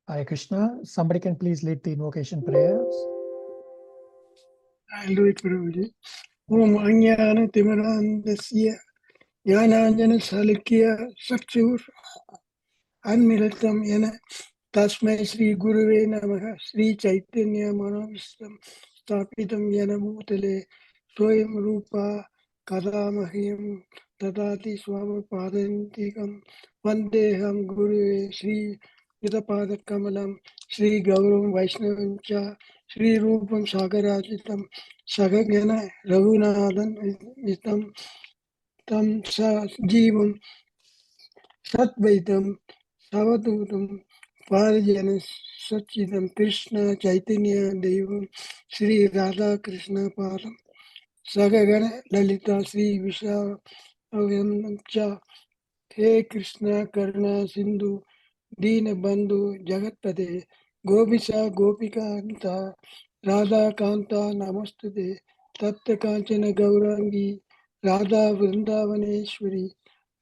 Hare Krishna. Somebody can please lead the invocation prayers. I'll do it, Prabhuji. Om Anyana Timarandasya Yananjana Salakya Sakchur Anmiratam Yana Tasmai Sri Guruve Namaha Sri Chaitanya Manovistam Stapitam Yana Bhutale Soyam Rupa Kadamahim Tadati Swama Padantikam Vandeham Guruve Sri Yitapada Kamalam Sri Gauram Vaishnavancha Sri Rupam Sagarajitam Sagagana Raghunadan Vitam Tam Sa Jivam Satvaitam Savadutam Parijanas Satchitam Krishna Chaitanya Devam Sri Radha Krishna Param Sagagana Lalita Sri Vishavayancha He Krishna Karna Sindhu Dina Bandhu Jagatpate Gopisa Gopika Anta Radha Kanta Namaste Tatta Kanchana Gaurangi Radha Vrindavaneshwari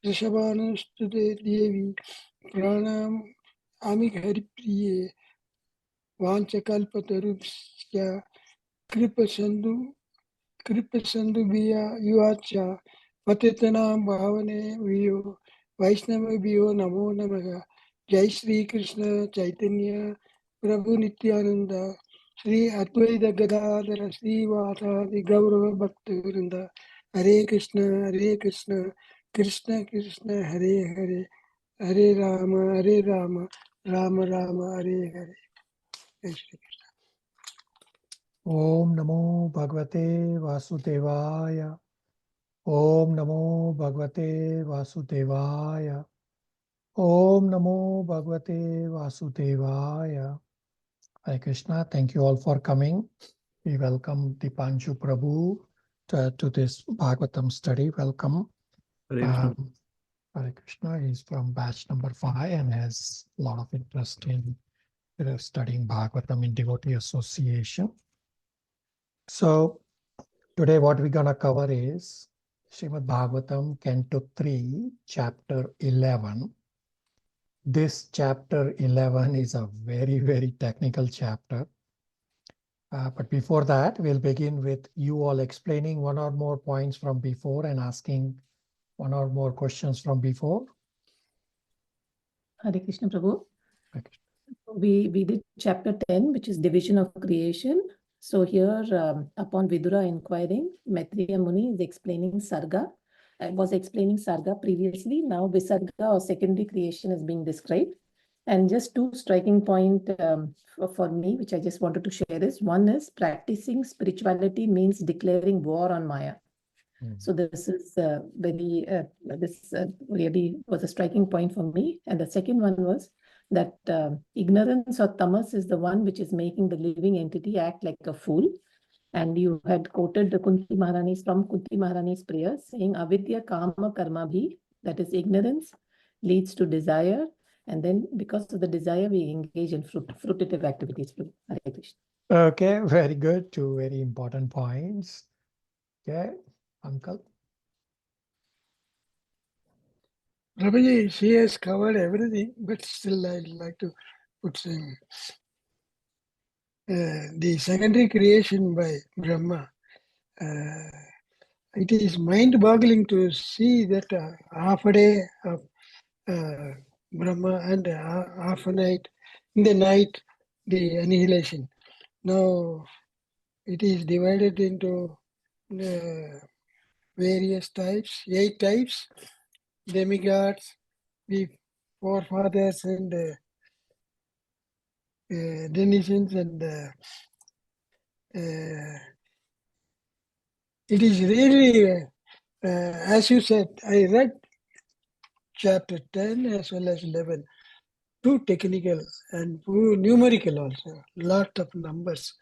Rishabhanustute Devi Pranam Amik Haripriye Vanchakalpatarupsya Kripa Sandhu Biya Yuacha Patitanam Bhavane Viyo Vaishnava Biyo Namo Namaha Jai Sri Krishna Chaitanya Prabhu Nityananda Sri Advaita Gadadhara Sri Vadadi Gaurava Bhakta Vrinda Hare Krishna Krishna Krishna Hare Hare Hare Rama Rama Rama Hare Hare. Jai Shri Krishna. Om Namo Bhagavate Vasudevaya. Om Namo Bhagavate Vasudevaya. Om Namo Bhagavate Vasudevaya. Hare Krishna. Thank you all for coming. We welcome Dipanshu Prabhu to this Bhagavatam study. Welcome. Hare Krishna is from batch number 5 and has a lot of interest in studying Bhagavatam in Devotee Association. So today what we're going to cover is Srimad Bhagavatam, Canto 3, Chapter 11. This Chapter 11 is a very, very technical chapter. But before that, we'll begin with you all explaining one or more points from before and asking one or more questions from before. Hare Krishna Prabhu. Hare Krishna. We did chapter 10, which is division of creation. So here, upon Vidura inquiring, Maitreya Muni is explaining Sarga. I was explaining Sarga previously. Now Visarga or secondary creation is being described. And just two striking points for me, which I just wanted to share is, one is practicing spirituality means declaring war on Maya. So this is really was a striking point for me. And the second one was that ignorance or tamas is the one which is making the living entity act like a fool. And you had quoted the Kunti Maharani's prayers saying avidya kama karma bhi, that is ignorance, leads to desire. And then because of the desire, we engage in fruitive activities. Hare Krishna. Okay, very good. Two very important points. Okay, Uncle. Prabhuji, she has covered everything, but still I'd like to put some. The secondary creation by Brahma. It is mind-boggling to see that half a day of Brahma and half a night, in the night, the annihilation. Now it is divided into various types, 8 types, demigods, the forefathers and denizens, and it is really, as you said, I read chapter 10 as well as 11, too technical and too numerical also, lot of numbers.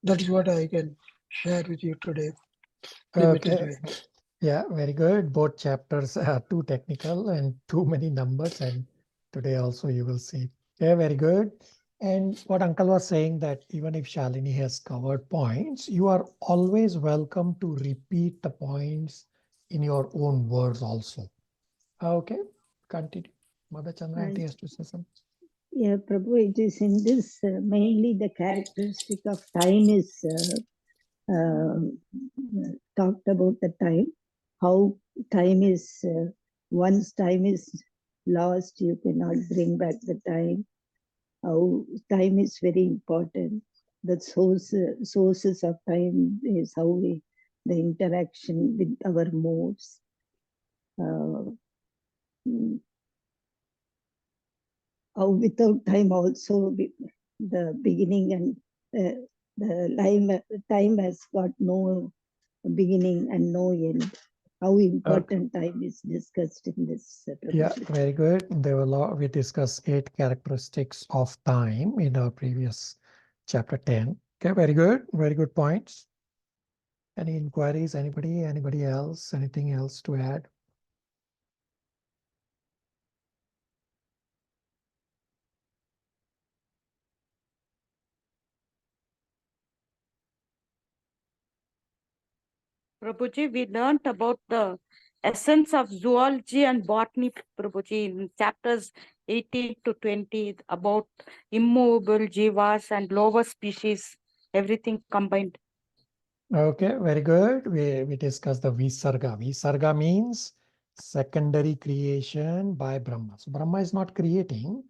That is what I can share with you today. Okay. Yeah, very good. Both chapters are too technical and too many numbers, and today also you will see. Okay, very good. And what Uncle was saying, that even if Shalini has covered points, you are always welcome to repeat the points in your own words also. Okay, continue. Mother Chandra Aunty has to say something. Yeah, Prabhu, it is in this mainly the characteristic of time is talked about the time, how time is, once time is lost, you cannot bring back the time, how time is very important. The sources of time is how we, the interaction with our modes. Without time also, the beginning and the time has got no beginning and no end. How important time is discussed in this. Yeah, very good. There were we discussed 8 characteristics of time in our previous chapter 10. Okay, very good. Very good points. Any inquiries? Anybody else? Anything else to add? Prabhuji, we learnt about the essence of zoology and botany, Prabhuji, in chapters 18 to 20, about immovable jivas and lower species, everything combined. Okay, very good. We discussed the Visarga. Visarga means secondary creation by Brahma. So Brahma is not creating.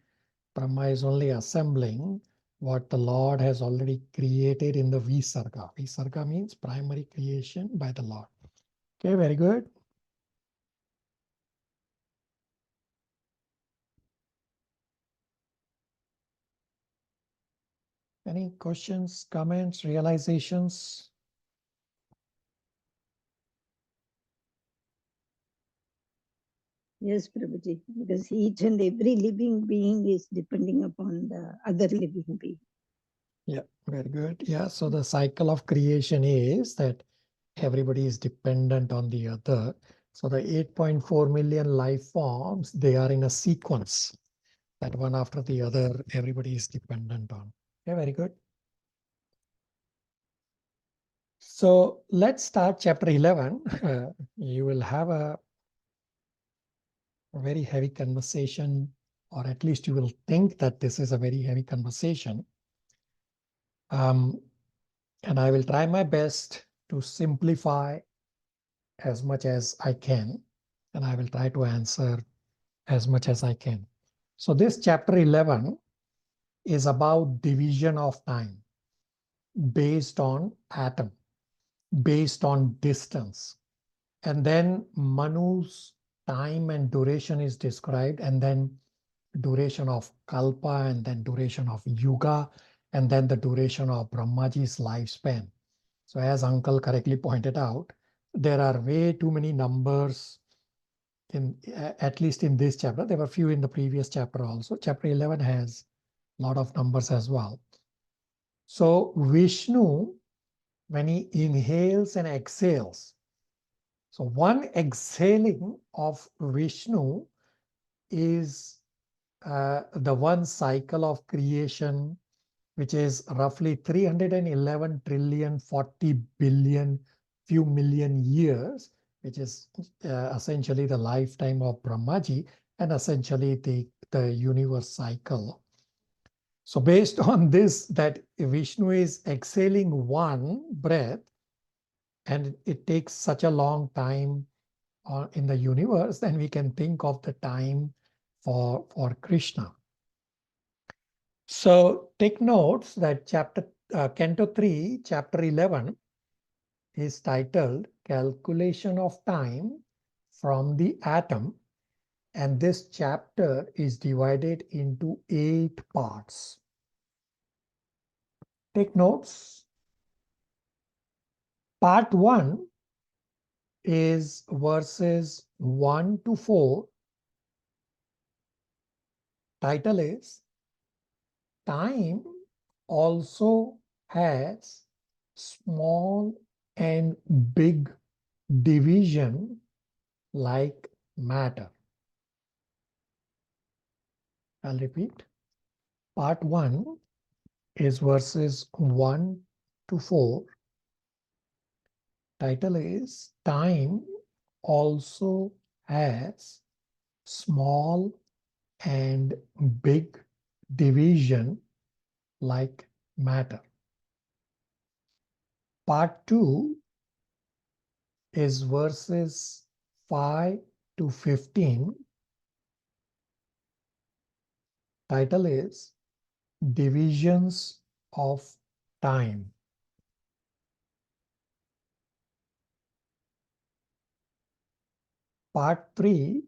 Brahma is only assembling what the Lord has already created in the Visarga. Visarga means primary creation by the Lord. Okay, very good. Any questions, comments, realizations? Yes, Prabhuji, because each and every living being is depending upon the other living being. Yeah, very good. Yeah, so the cycle of creation is that everybody is dependent on the other. So the 8.4 million life forms, they are in a sequence that one after the other, everybody is dependent on. Yeah, very good. So let's start chapter 11. You will have a very heavy conversation, or at least you will think that this is a very heavy conversation. And I will try my best to simplify as much as I can, and I will try to answer as much as I can. So this chapter 11 is about division of time based on atom, based on distance. And then Manu's time and duration is described, and then duration of kalpa, and then duration of yuga, and then the duration of Brahmaji's lifespan. So as Uncle correctly pointed out, there are way too many numbers in, at least in this chapter. There were few in the previous chapter also. Chapter 11 has a lot of numbers as well. So Vishnu, when he inhales and exhales, so one exhaling of Vishnu is the one cycle of creation, which is roughly 311 trillion 40 billion few million years, which is essentially the lifetime of Brahmaji and essentially the universe cycle. So based on this, that Vishnu is exhaling one breath, and it takes such a long time in the universe, then we can think of the time for Krishna. So take notes that Canto 3, Chapter 11 is titled Calculation of Time from the Atom, and this chapter is divided into 8 parts. Take notes. Part 1 is verses 1 to 4. Title is Time also has small and big division like matter. I'll repeat. Part 1 is verses 1 to 4. Title is Time also has small and big division like matter. Part 2 is verses 5 to 15. Title is Divisions of Time. Part 3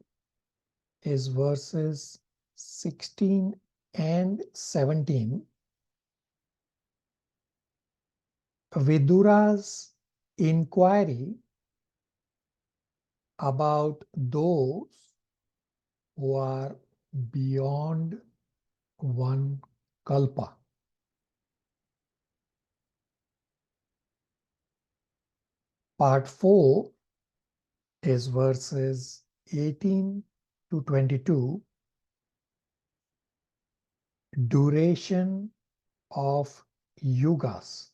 is verses 16 and 17. Vidura's inquiry about those who are beyond one kalpa. Part 4 is verses 18 to 22. Duration of yugas.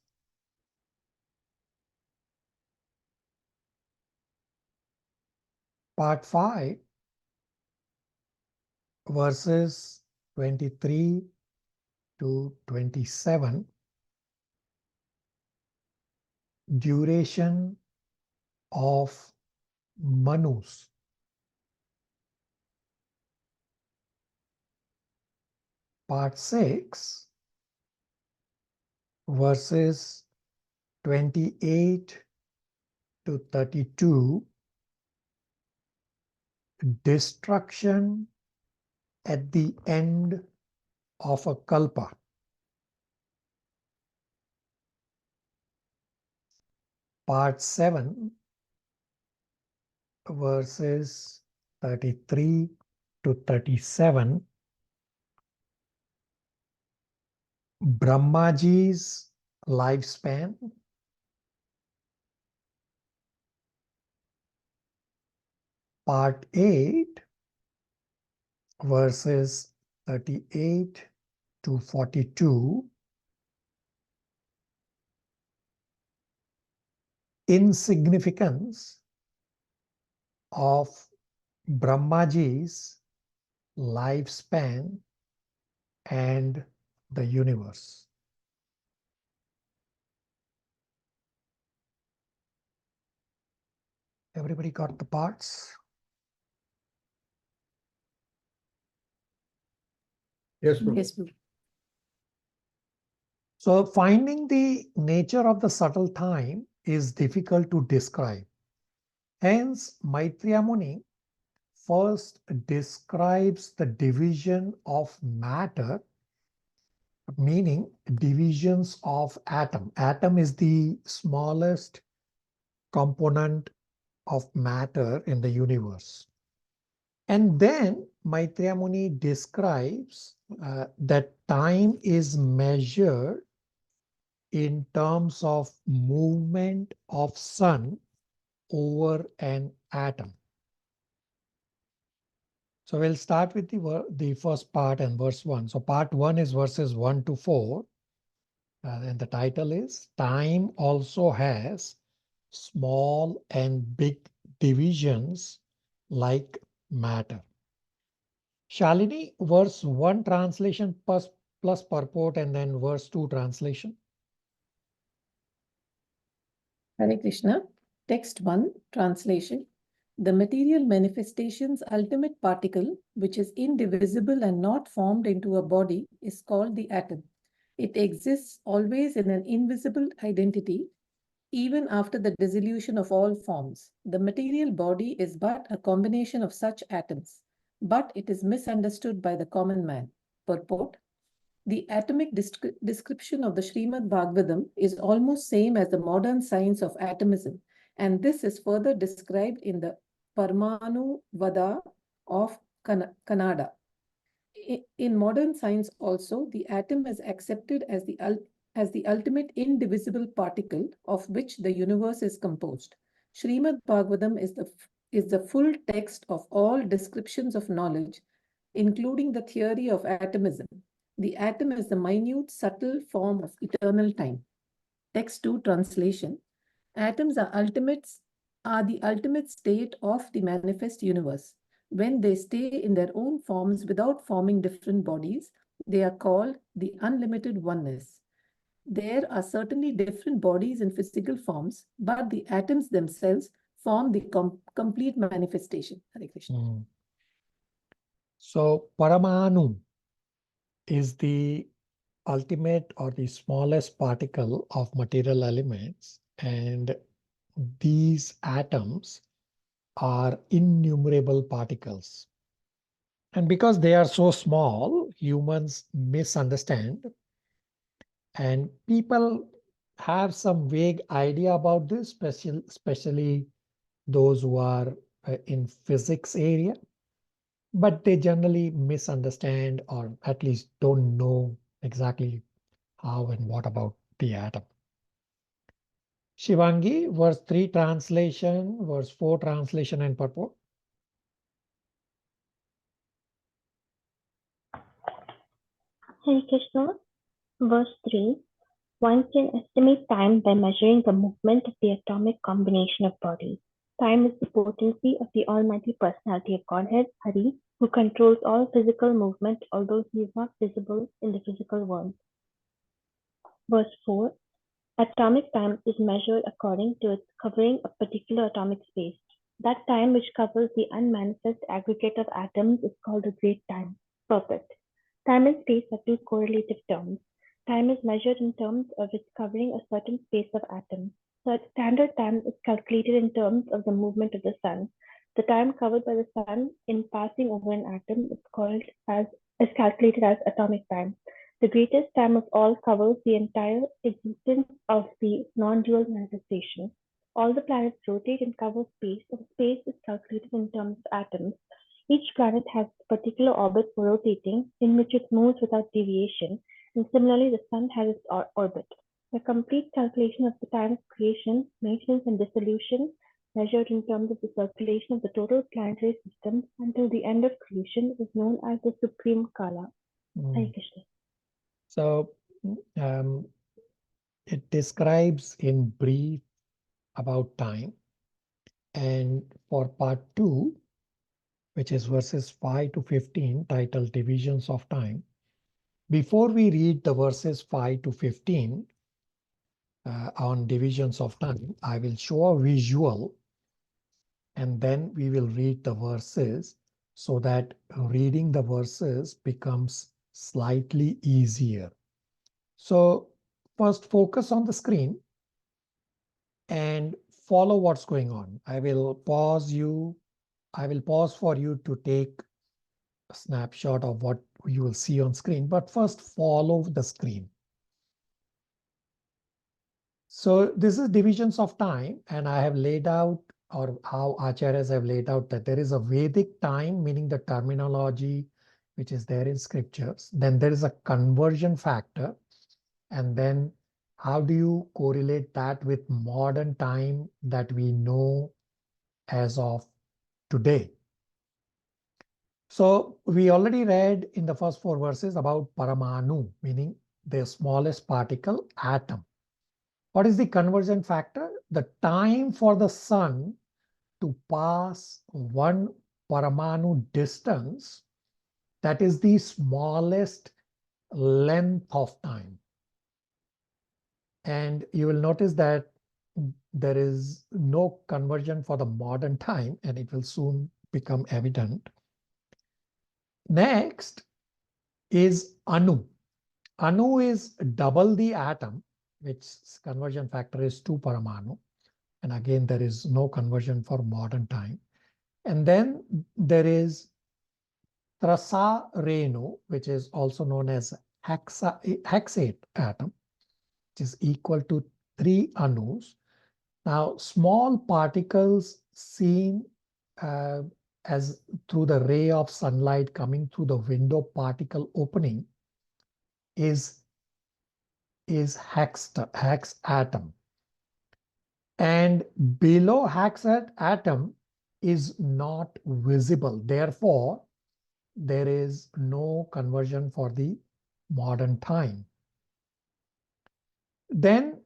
Part 5, verses 23 to 27. Duration of Manus. Part 6, verses 28 to 32. Destruction at the end of a kalpa. Part 7, verses 33 to 37. Brahmaji's lifespan. Part 8, verses 38 to 42. Insignificance of Brahmaji's lifespan and the universe. Everybody got the parts? Yes, Prabhu. Yes, Prabhu. So finding the nature of the subtle time is difficult to describe. Hence, Maitreya Muni first describes the division of matter, meaning divisions of atom. Atom is the smallest component of matter in the universe. And then Maitreya Muni describes that time is measured in terms of movement of sun over an atom. So we'll start with the first part and verse 1. So part 1 is verses 1 to 4. And the title is Time Also Has Small and Big Divisions Like Matter. Shalini, verse 1 translation plus purport, and then verse 2 translation. Hare Krishna. Text 1, translation. The material manifestation's ultimate particle, which is indivisible and not formed into a body, is called the atom. It exists always in an invisible identity, even after the dissolution of all forms. The material body is but a combination of such atoms, but it is misunderstood by the common man. Purport. The atomic description of the Srimad Bhagavatam is almost same as the modern science of atomism, and this is further described in the Parmanu Vada of Kannada. In modern science also, the atom is accepted as the ultimate indivisible particle of which the universe is composed. Srimad Bhagavatam is the full text of all descriptions of knowledge, including the theory of atomism. The atom is the minute, subtle form of eternal time. Text 2 translation. Atoms are the ultimate state of the manifest universe. When they stay in their own forms without forming different bodies, They are called the unlimited oneness. There are certainly different bodies and physical forms, but the atoms themselves form the complete manifestation. Hare Krishna. So Paramanu is the ultimate or the smallest particle of material elements, and these atoms are innumerable particles. And because they are so small, humans misunderstand, and people have some vague idea about this, especially those who are in physics area, but they generally misunderstand or at least don't know exactly how and what about the atom. Shivangi, verse 3 translation, verse 4 translation and purport. Hare Krishna, verse 3. One can estimate time by measuring the movement of the atomic combination of bodies. Time is the potency of the Almighty Personality of Godhead, Hari, who controls all physical movement, although he is not visible in the physical world. Verse 4. Atomic time is measured according to its covering a particular atomic space. That time which covers the unmanifest aggregate of atoms is called the great time. Perfect. Time and space are two correlative terms. Time is measured in terms of its covering a certain space of atoms. So standard time is calculated in terms of the movement of the sun. The time covered by the sun in passing over an atom is calculated as atomic time. The greatest time of all covers the entire existence of the non-dual manifestation. All the planets rotate and cover space, and space is calculated in terms of atoms. Each planet has a particular orbit for rotating, in which it moves without deviation, and similarly the sun has its orbit. The complete calculation of the time of creation, maintenance, and dissolution, measured in terms of the circulation of the total planetary system until the end of creation, is known as the Supreme Kala. Hare Krishna. So it describes in brief about time. And for part 2, which is verses 5 to 15, titled Divisions of Time, before we read the verses 5 to 15 on divisions of time, I will show a visual and then we will read the verses so that reading the verses becomes slightly easier. So first focus on the screen and follow what's going on. I will pause for you to take a snapshot of what you will see on screen, but first follow the screen. So this is divisions of time, and I have laid out, or how acharyas have laid out, that there is a Vedic time, meaning the terminology which is there in scriptures. Then there is a conversion factor. And then how do you correlate that with modern time that we know as of today? So we already read in the first 4 verses about Paramanu, meaning the smallest particle, atom. What is the conversion factor? The time for the sun to pass 1 Paramanu distance, that is the smallest length of time. And you will notice that there is no conversion for the modern time, and it will soon become evident. Next is Anu. Anu is double the atom, which conversion factor is 2 Paramanu. And again, there is no conversion for modern time. And then there is Trasa Renu, which is also known as hexate atom, which is equal to 3 Anus. Now, small particles seen as through the ray of sunlight coming through the window particle opening is hex atom. And below hex atom is not visible. Therefore, there is no conversion for the modern time. Then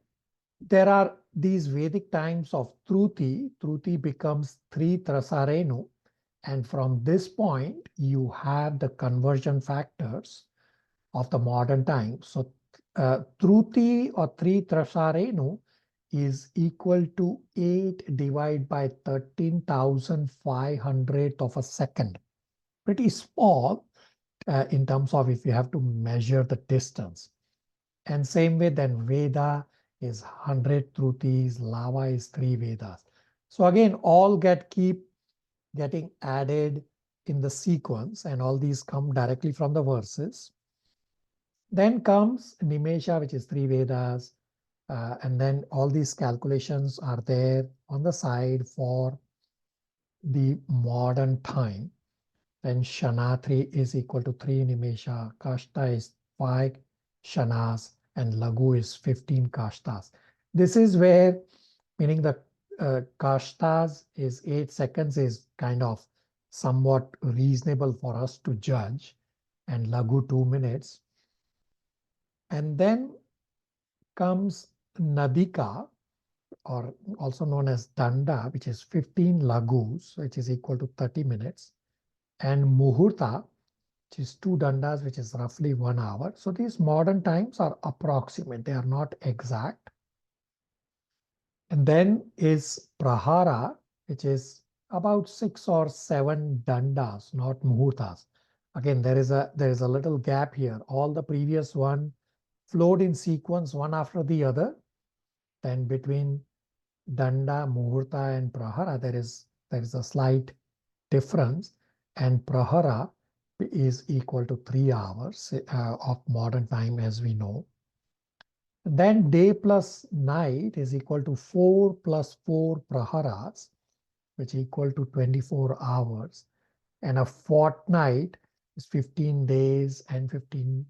there are these Vedic times of Truti. Truti becomes 3 Trasarenu. And from this point, you have the conversion factors of the modern time. So Truti or 3 Trasarenu is equal to 8 divided by 13,500 of a second. Pretty small in terms of if you have to measure the distance. And same way then Veda is 100 Trutis, Lava is 3 Vedas. So again, all keep getting added in the sequence, and all these come directly from the verses. Then comes Nimesha, which is 3 Vedas. And then all these calculations are there on the side for the modern time. Then Shanatri is equal to 3 Nimesha, Kashta is 5 Shanas, and Lagu is 15 Kashtas. This is where, meaning the Kashtas is 8 seconds is kind of somewhat reasonable for us to judge, and Lagu 2 minutes. And then comes Nadika, or also known as Danda, which is 15 Lagus, which is equal to 30 minutes. And Muhurta, which is 2 Dandas, which is roughly 1 hour. So these modern times are approximate, they are not exact. And then is Prahara, which is about 6 or 7 Dandas, not Muhurtas. Again, there is a little gap here. All the previous one flowed in sequence one after the other. Then between Danda, Muhurta, and Prahara, there is a slight difference, and Prahara is equal to 3 hours of modern time, as we know. Then day plus night is equal to 4 plus 4 Praharas, which is equal to 24 hours. And a fortnight is 15 days and 15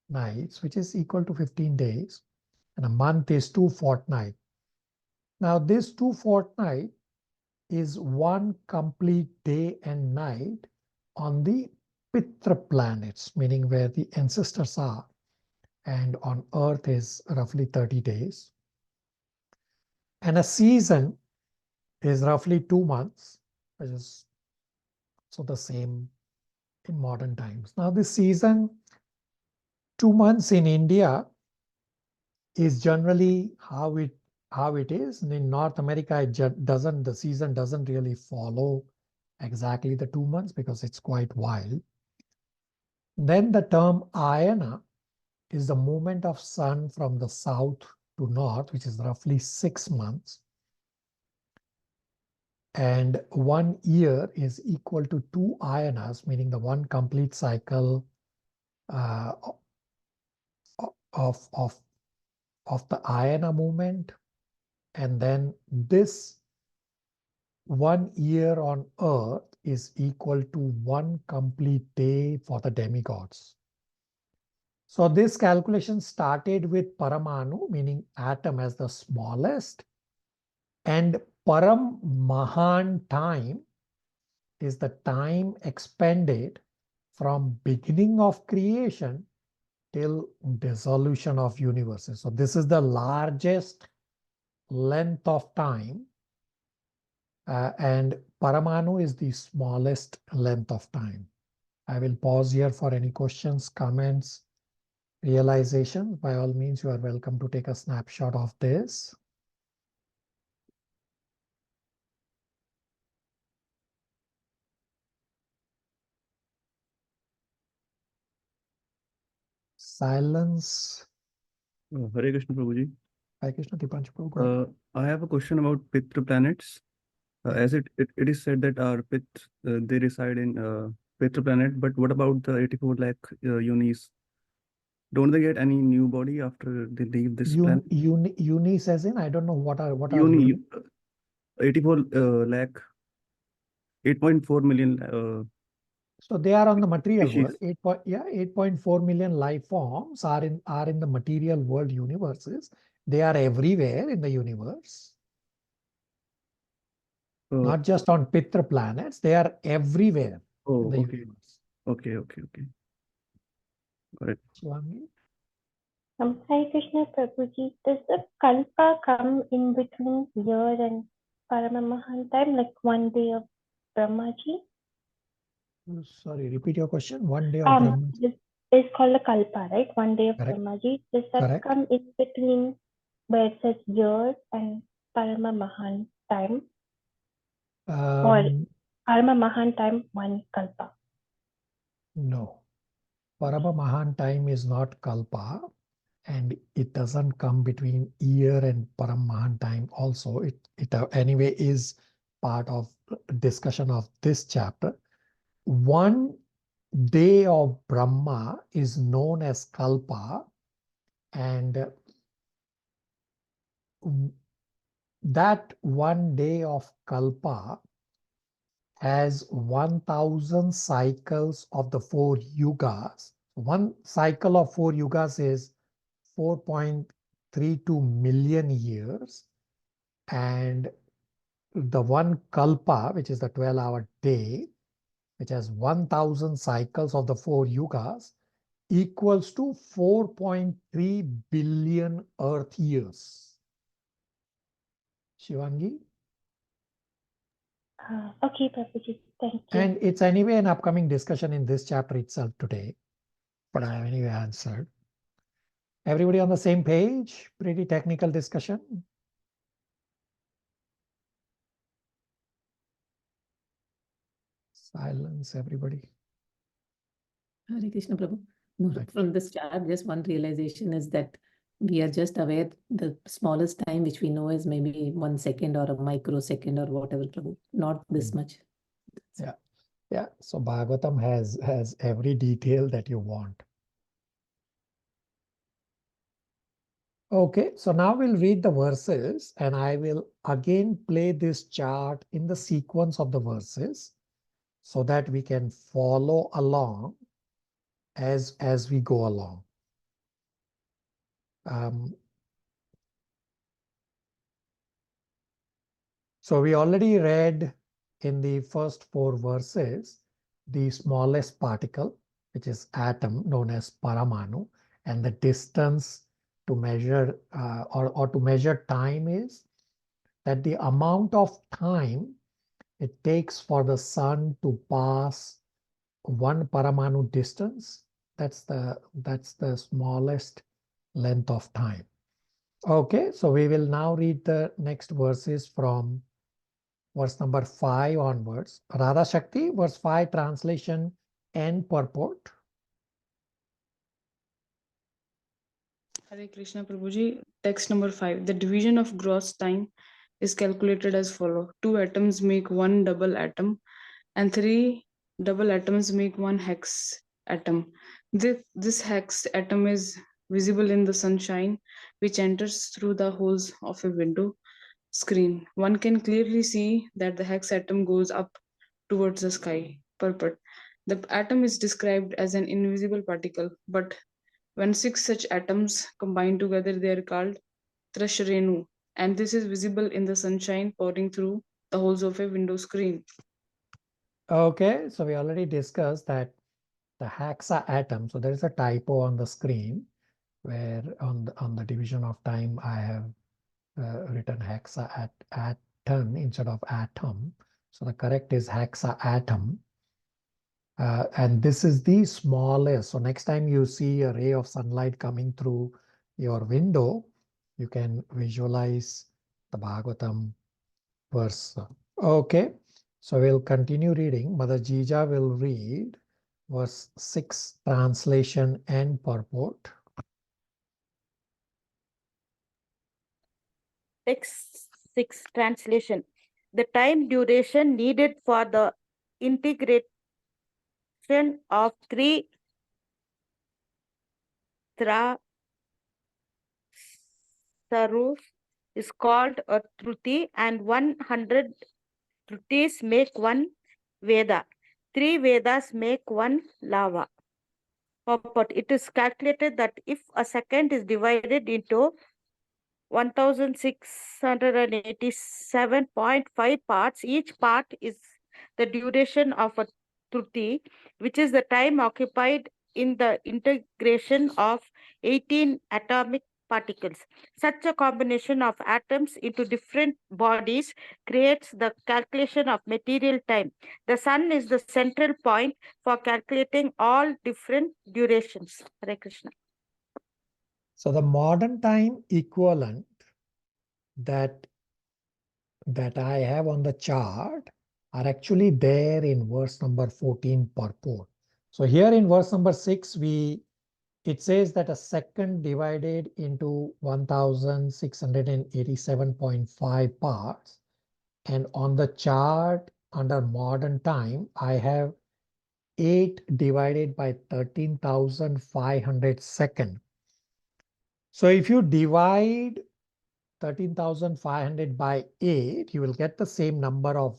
nights, which is equal to 15 days. And a month is 2 fortnight. Now this 2 fortnight is 1 complete day and night on the Pitra planets, meaning where the ancestors are, and on Earth is roughly 30 days. And a season is roughly 2 months, which is so the same in modern times. Now this season, 2 months in India is generally how it is. And in North America, the season doesn't really follow exactly the 2 months because it's quite wild. Then the term Ayana is the movement of sun from the south to north, which is roughly 6 months. And 1 year is equal to 2 Ayanas, meaning the 1 complete cycle of the Ayana movement. And then this 1 year on Earth is equal to 1 complete day for the demigods. So this calculation started with Paramanu, meaning atom, as the smallest, and Param Mahan time is the time expended from beginning of creation till dissolution of universes. So this is the largest length of time, and Paramanu is the smallest length of time. I will pause here for any questions, comments, realization. By all means, you are welcome to take a snapshot of this. Silence. Hare Krishna Prabhuji. Hare Krishna, Dipansh Prabhu. I have a question about Pitra planets. As it is said that our Pit, they reside in Pitra planet, but what about the 84 lakh Yunis? Don't they get any new body after they leave this planet? Unis as in, I don't know what are Uni, 84 lakh, 8.4 million. So they are on the material species. world. 8.4 million life forms are in the material world universes. They are everywhere in the universe. Not just on Pitra planets, they are everywhere in the universe. Okay. Got it. Hare Krishna Prabhuji, does the kalpa come in between here and Paramamahan time, like 1 day of Brahmaji? Sorry, repeat your question. 1 day of Brahmaji. is called a kalpa, right? 1 day of Correct. Brahmaji. Does that Correct. come in between where it says years and Parama Mahan time? Or Parama Mahan time, 1 kalpa? No. Parama Mahan time is not kalpa, and it doesn't come between year and Param Mahan time also. It anyway is part of discussion of this chapter. 1 day of Brahma is known as kalpa, and that 1 day of kalpa has 1000 cycles of the 4 yugas. One cycle of 4 yugas is 4.32 million years, and the 1 kalpa, which is the 12-hour day, which has 1000 cycles of the 4 yugas, equals to 4.3 billion Earth years. Shivangi? Okay, Prabhuji, thank you. And it's anyway an upcoming discussion in this chapter itself today, but I have anyway answered. Everybody on the same page? Pretty technical discussion. Silence, everybody. Hare Krishna Prabhu. No, Right. from this chart, just one realization is that we are just aware the smallest time which we know is maybe 1 second or a microsecond or whatever, Prabhu. Not this much. Yeah. Yeah. So Bhagavatam has every detail that you want. Okay, so now we'll read the verses, and I will again play this chart in the sequence of the verses so that we can follow along as we go along. So we already read in the first 4 verses the smallest particle, which is atom, known as Paramanu, and the distance to measure or to measure time is that the amount of time it takes for the sun to pass 1 Paramanu distance. That's the smallest length of time. Okay, so we will now read the next verses from verse number 5 onwards. Radha Shakti, verse 5, translation and purport. Hare Krishna Prabhuji, text number 5. The division of gross time is calculated as follows. 2 atoms make 1 double atom, and 3 double atoms make 1 hex atom. This hex atom is visible in the sunshine, which enters through the holes of a window screen. One can clearly see that the hex atom goes up towards the sky. Purport. The atom is described as an invisible particle, but when 6 such atoms combine together, they are called Trashrenu, and this is visible in the sunshine pouring through the holes of a window screen. Okay, so we already discussed that the hexa atom, so there is a typo on the screen where on the division of time I have written hexa atom instead of atom. So the correct is hexa atom. And this is the smallest. So next time you see a ray of sunlight coming through your window, you can visualize the Bhagavatam verse. Okay, so we'll continue reading. Mother Jija will read verse 6, translation and purport. Text 6, translation. The time duration needed for the integration of 3 sarus is called a truti, and 100 trutis make 1 Veda. 3 Vedas make 1 lava. But it is calculated that if a second is divided into 1687.5 parts, each part is the duration of a truti, which is the time occupied in the integration of 18 atomic particles. Such a combination of atoms into different bodies creates the calculation of material time. The sun is the central point for calculating all different durations. Hare Krishna. So the modern time equivalent that I have on the chart are actually there in verse number 14 purport. So here in verse number 6, it says that a second divided into 1687.5 parts. And on the chart under modern time, I have 8 divided by 13,500 second. So if you divide 13,500 by 8, you will get the same number of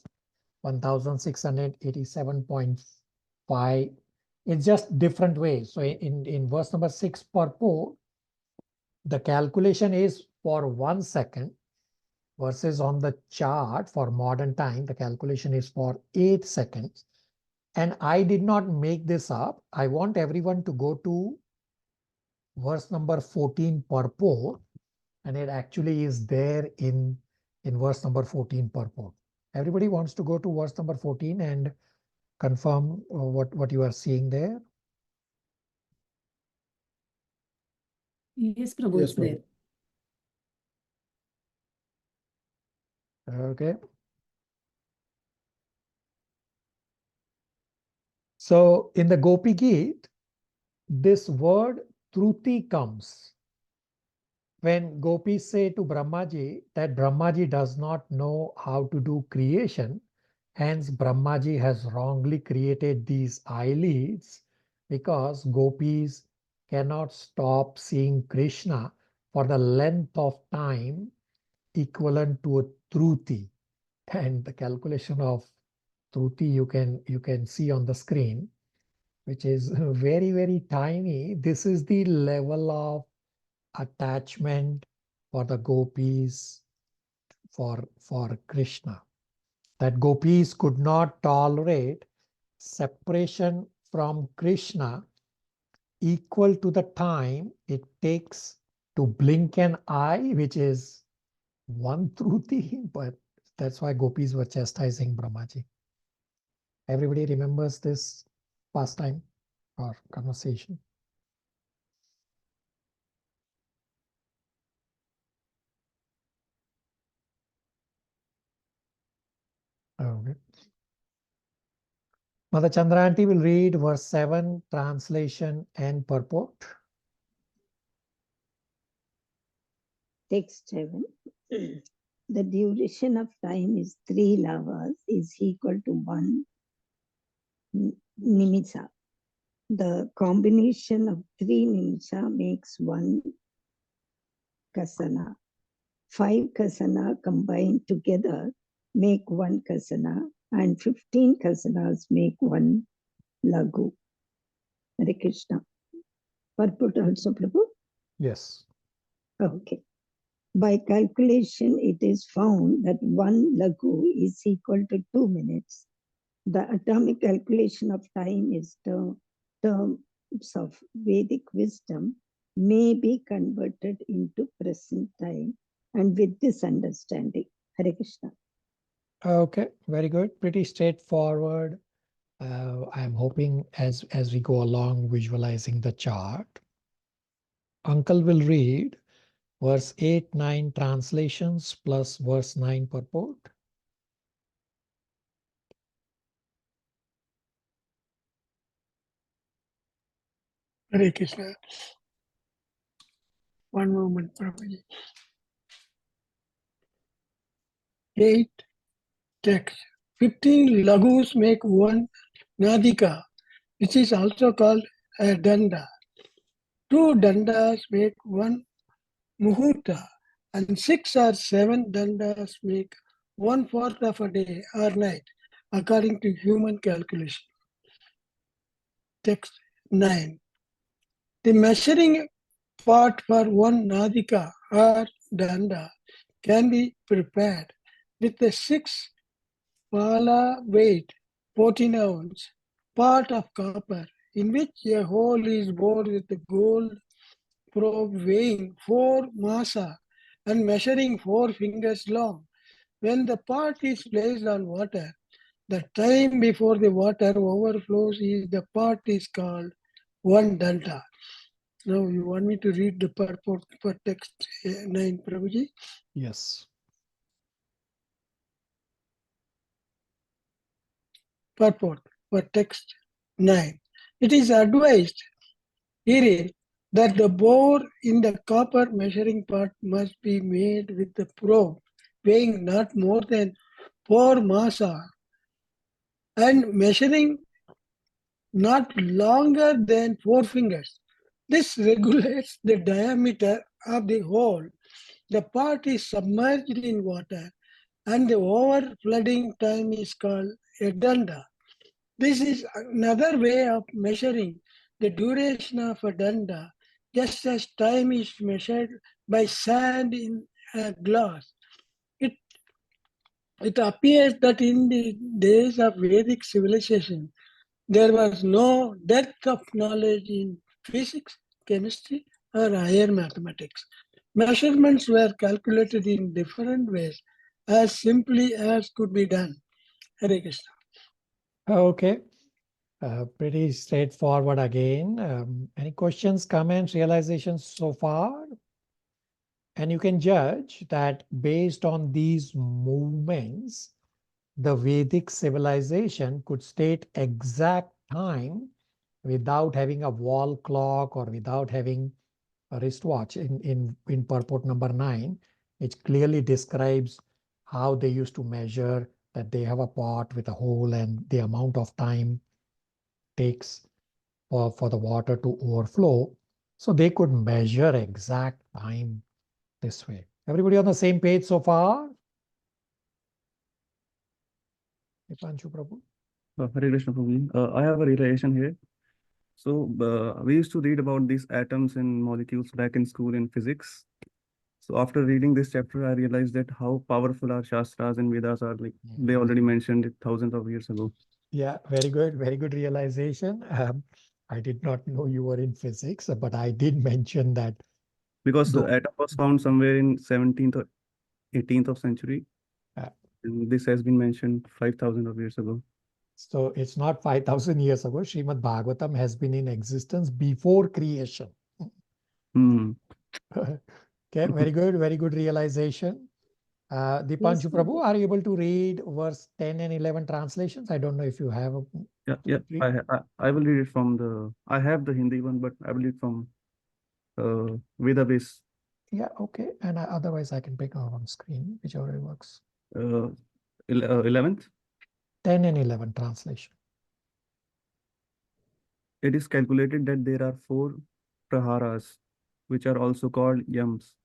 1687.5. It's just different ways. So in verse number 6 purport, the calculation is for 1 second versus on the chart for modern time, the calculation is for 8 seconds. And I did not make this up. I want everyone to go to verse number 14 purport, and it actually is there in verse number 14 purport. Everybody wants to go to verse number 14 and confirm what you are seeing there? Yes, Prabhu, it's there. Okay. So in the Gopi Geet, this word Truti comes when gopis say to Brahmaji that Brahmaji does not know how to do creation. Hence, Brahmaji has wrongly created these eyelids because gopis cannot stop seeing Krishna for the length of time equivalent to a Truti. And the calculation of Truti you can see on the screen, which is very, very tiny. This is the level of attachment for the gopis for Krishna. That gopis could not tolerate separation from Krishna equal to the time it takes to blink an eye, which is 1 Truti, but that's why gopis were chastising Brahmaji. Everybody remembers this pastime or conversation? Okay. Mother Chandranti will read verse 7, translation and purport. Text 7. The duration of time is 3 lavas is equal to 1 nimisa. The combination of 3 nimisa makes 1 kasana. 5 kasana combined together make 1 kasana, and 15 kasanas make 1 lagu. Hare Krishna. Purport also, Prabhu? Yes. Okay. By calculation, it is found that 1 lagu is equal to 2 minutes. The atomic calculation of time is terms of Vedic wisdom may be converted into present time, and with this understanding. Hare Krishna. Okay, very good. Pretty straightforward. I'm hoping as we go along visualizing the chart. Uncle will read verse 8, 9 translations plus verse 9 purport. Hare Krishna. One moment, Prabhuji. 8 text. 15 lagus make 1 nadika, which is also called a danda. 2 dandas make 1 muhurta, and 6 or 7 dandas make 1/4 of a day or night, according to human calculation. Text 9. The measuring part for 1 nadika or danda can be prepared with the 6 pala weight, 14 ounce, part of copper, in which a hole is bored with the gold probe weighing 4 massa and measuring 4 fingers long. When the pot is placed on water, the time before the water overflows is the pot is called 1 danta. Now you want me to read the purport for text 9, Prabhuji? Yes. Purport for text 9. It is advised herein that the bore in the copper measuring pot must be made with the probe weighing not more than 4 massa and measuring not longer than 4 fingers. This regulates the diameter of the hole. The pot is submerged in water and the overflooding time is called a danda. This is another way of measuring the duration of a danda, just as time is measured by sand in a glass. It appears that in the days of Vedic civilization, there was no depth of knowledge in physics, chemistry, or higher mathematics. Measurements were calculated in different ways, as simply as could be done. Hare Krishna. Okay. Pretty straightforward again. Any questions, comments, realizations so far? And you can judge that based on these movements, the Vedic civilization could state exact time without having a wall clock or without having a wristwatch. In purport number 9, it clearly describes how they used to measure that they have a pot with a hole and the amount of time takes for the water to overflow. So they could measure exact time this way. Everybody on the same page so far? Dipanshu Prabhu. Hare Krishna Prabhuji. I have a realization here. So we used to read about these atoms and molecules back in school in physics. So after reading this chapter, I realized that how powerful our Shastras and Vedas are. Like they already mentioned it thousands of years ago. Yeah, very good. Very good realization. I did not know you were in physics, but I did mention that. Because the atom was found somewhere in 17th or 18th of century. And this has been mentioned 5,000 of years ago. So it's not 5,000 years ago. Srimad Bhagavatam has been in existence before creation. Okay, very good realization. Dipanshu Yes, Prabhu, are you able to read verse 10 and 11 translations? I don't know if you have. Yeah. I will read it from I have the Hindi one, but I will read from Veda base. Yeah, okay. And otherwise I can pick up on screen, whichever works. 11th. 10 and 11 translation. It is calculated that there are 4 praharas, which are also called yams,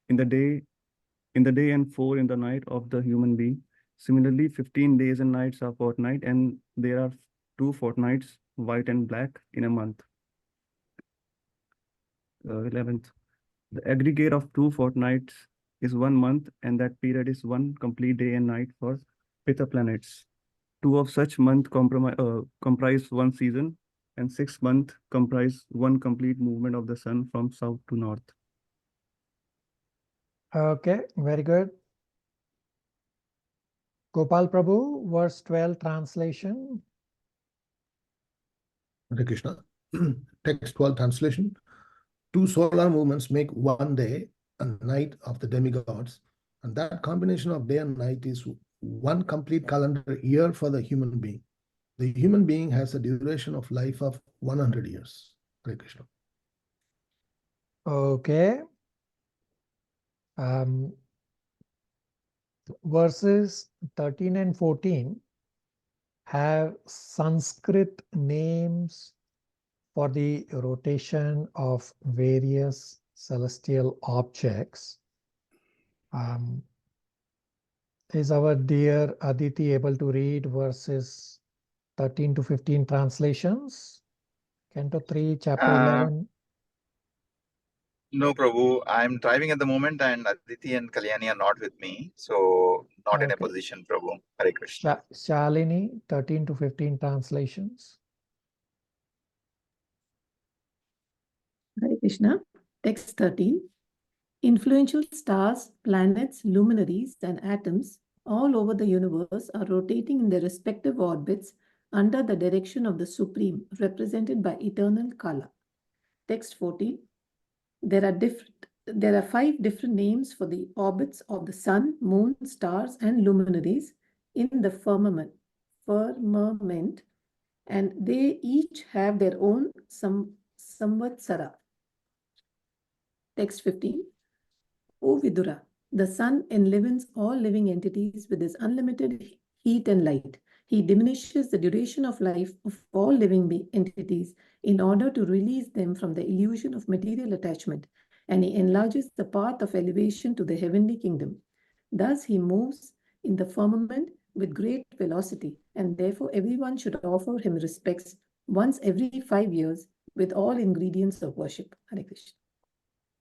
in the day and 4 in the night of the human being. Similarly, 15 days and nights are fortnight, and there are 2 fortnights, white and black, in a month. 11th. The aggregate of 2 fortnights is 1 month, and that period is 1 complete day and night for Pitha planets. 2 of such months comprise 1 season, and 6 months comprise 1 complete movement of the sun from south to north. Okay, very good. Gopal Prabhu, verse 12 translation. Hare Krishna. Text 12 translation. 2 solar movements make 1 day and night of the demigods, and that combination of day and night is 1 complete calendar year for the human being. The human being has a duration of life of 100 years. Hare Krishna. Okay. Verses 13 and 14 have Sanskrit names for the rotation of various celestial objects. Is our dear Aditi able to read verses 13 to 15 translations? Canto 3, chapter 11. No, Prabhu. I'm driving at the moment, and Aditi and Kalyani are not with me, so not in a position, Prabhu. Hare Krishna. Shalini, 13 to 15 translations. Hare Krishna. Text 13. Influential stars, planets, luminaries, and atoms all over the universe are rotating in their respective orbits under the direction of the Supreme, represented by eternal Kala. Text 14. There are 5 different names for the orbits of the sun, moon, stars, and luminaries in the firmament, and they each have their own samvatsara. Text 15. O Vidura, the sun enlivens all living entities with his unlimited heat and light. He diminishes the duration of life of all living entities in order to release them from the illusion of material attachment, and he enlarges the path of elevation to the heavenly kingdom. Thus, he moves in the firmament with great velocity, and therefore everyone should offer him respects once every 5 years with all ingredients of worship. Hare Krishna.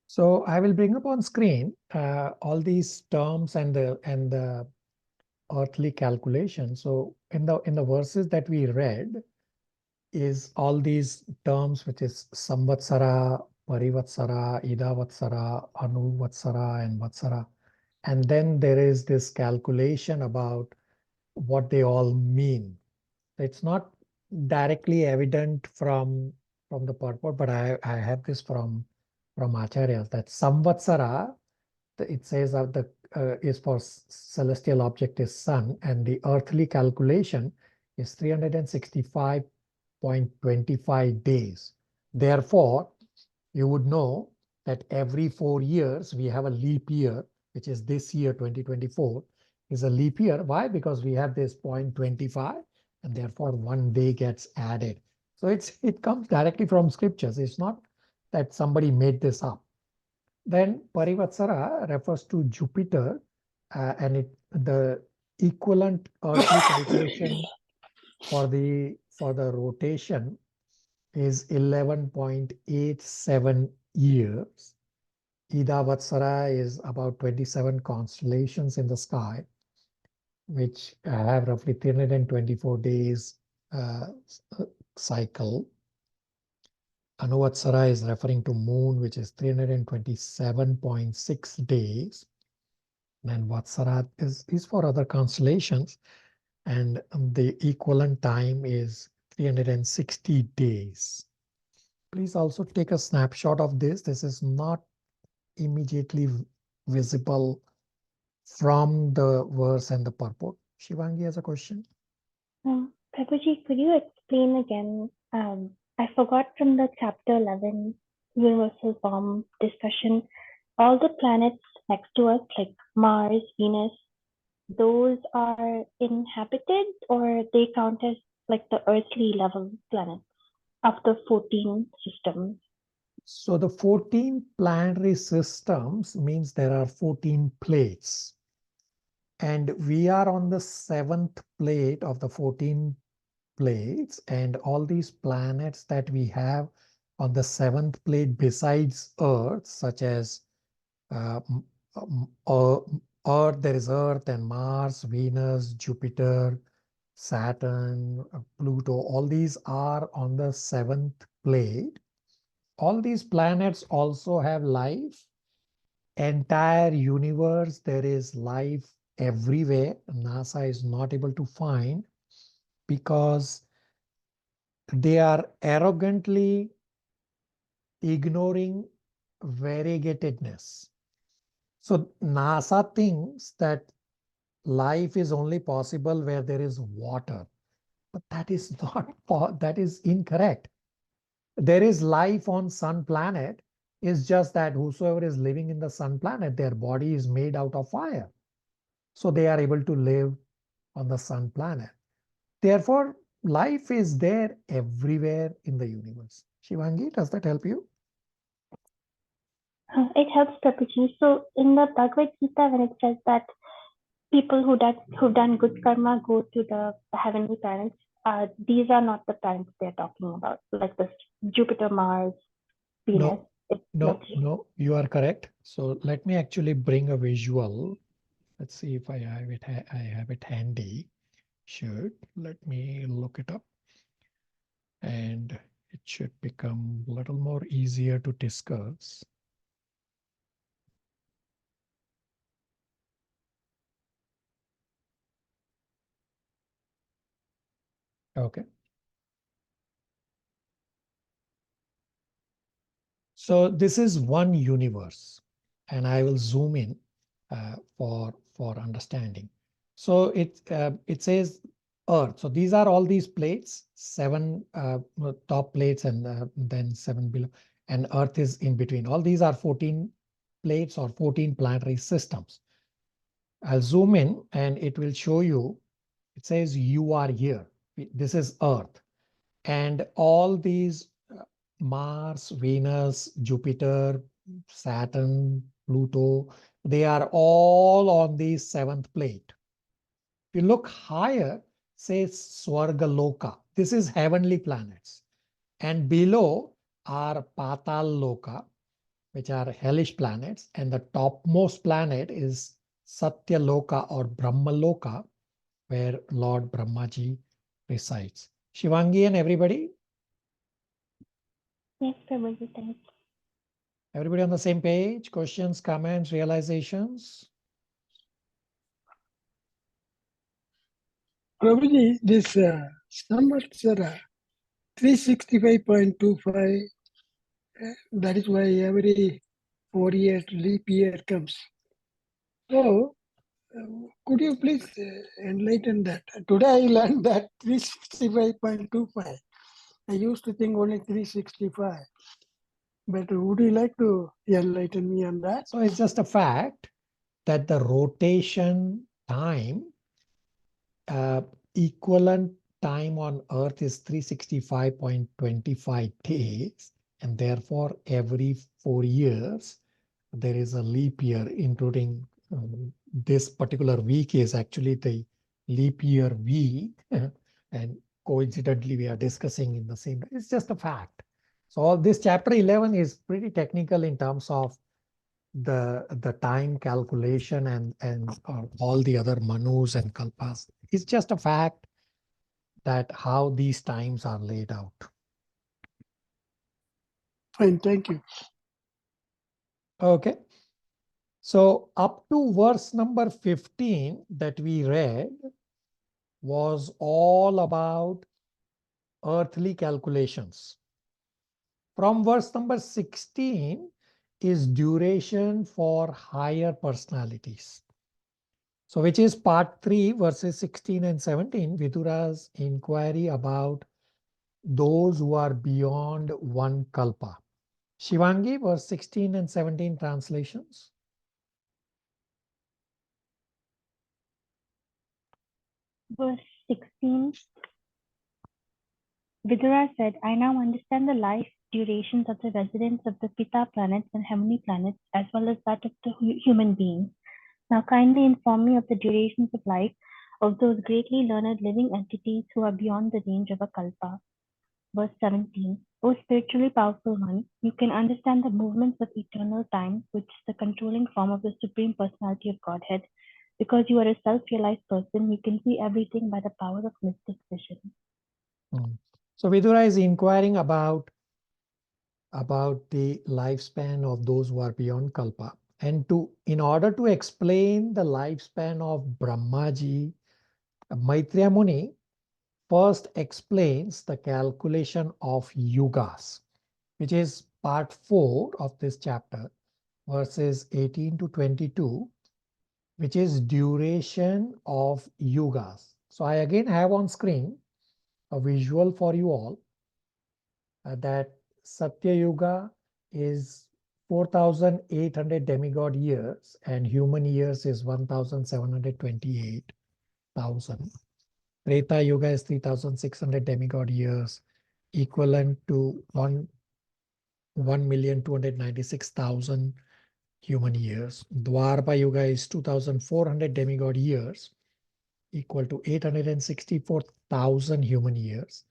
So I will bring up on screen all these terms and the earthly calculation. So in the verses that we read is all these terms, which is samvatsara, parivatsara, idavatsara, anuvatsara, and vatsara. And then there is this calculation about what they all mean. It's not directly evident from the purport, but I have this from acharyas that samvatsara, it says that the is for celestial object is sun, and the earthly calculation is 365.25 days. Therefore, you would know that every 4 years we have a leap year, which is this year 2024 is a leap year. Why? Because we have this 0.25, and therefore 1 day gets added. So it comes directly from scriptures. It's not that somebody made this up. Then parivatsara refers to Jupiter, and the equivalent earthly calculation for the rotation is 11.87 years. Idavatsara is about 27 constellations in the sky, which have roughly 324 days cycle. Anuvatsara is referring to moon, which is 327.6 days. And Vatsara is for other constellations, and the equivalent time is 360 days. Please also take a snapshot of this. This is not immediately visible from the verse and the purport. Shivangi has a question. Prabhuji, could you explain again? I forgot from the chapter 11 universal form discussion, all the planets next to us, like Mars, Venus, those are inhabited, or they count as like the earthly level planets of the 14 systems? So the 14 planetary systems means there are 14 plates. And we are on the 7th plate of the 14 plates, and all these planets that we have on the 7th plate besides Earth, such as Earth, there is Earth and Mars, Venus, Jupiter, Saturn, Pluto, all these are on the 7th plate. All these planets also have life. Entire universe, there is life everywhere. NASA is not able to find because they are arrogantly ignoring variegatedness. So NASA thinks that life is only possible where there is water, but that is not, that is incorrect. There is life on sun planet. It's just that whosoever is living in the sun planet, their body is made out of fire. So they are able to live on the sun planet. Therefore, life is there everywhere in the universe. Shivangi, does that help you? It helps, Prabhuji. So in the Bhagavad Gita, when it says that people who've done good karma go to the heavenly planets, these are not the planets they're talking about, like the Jupiter, Mars, Venus. No, you are correct. So let me actually bring a visual. Let's see if I have it. I have it handy. Let me look it up, and it should become a little more easier to discuss. Okay. So this is one universe, and I will zoom in for understanding. So it says Earth. So these are all these plates, 7 top plates, and then 7 below, and Earth is in between. All these are 14 plates or 14 planetary systems. I'll zoom in and it will show you. It says you are here. This is Earth, and all these Mars, Venus, Jupiter, Saturn, Pluto, they are all on the 7th plate. If you look higher, say Swarga Loka. This is heavenly planets. And below are Patal Loka, which are hellish planets. And the topmost planet is Satya Loka or Brahma Loka, where Lord Brahmaji resides. Shivangi and everybody? Yes, Prabhuji, thanks. Everybody on the same page? Questions, comments, realizations? Prabhuji, this Samvatsara 365.25, that is why every 4 years leap year comes. So, could you please enlighten that? Today I learned that 365.25. I used to think only 365. But would you like to enlighten me on that? So it's just a fact that the rotation time, equivalent time on Earth is 365.25 days. And therefore, every 4 years, there is a leap year, including this particular week is actually the leap year week. And coincidentally, we are discussing in the same. It's just a fact. So all this chapter 11 is pretty technical in terms of the time calculation and all the other Manus and kalpas. It's just a fact that how these times are laid out. Fine, thank you. Okay. So up to verse number 15 that we read was all about earthly calculations. From verse number 16 is duration for higher personalities. So which is part 3, verses 16 and 17, Vidura's inquiry about those who are beyond one kalpa. Shivangi, verse 16 and 17 translations. Verse 16, Vidura said, I now understand the life durations of the residents of the Pita planets and heavenly planets, as well as that of the human beings. Now kindly inform me of the durations of life of those greatly learned living entities who are beyond the range of a kalpa. Verse 17, O spiritually powerful one, you can understand the movements of eternal time, which is the controlling form of the Supreme Personality of Godhead. Because you are a self-realized person, you can see everything by the power of mystic vision. So Vidura is inquiring about the lifespan of those who are beyond kalpa. And in order to explain the lifespan of Brahmaji, Maitreya Muni first explains the calculation of yugas, which is part 4 of this chapter, verses 18 to 22, which is duration of yugas. So I again have on screen a visual for you all that Satya Yuga is 4,800 demigod years and human years is 1,728,000. Treta Yuga is 3,600 demigod years, equivalent to 1,296,000 human years. Dwarpa Yuga is 2,400 demigod years, equal to 864,000 human years.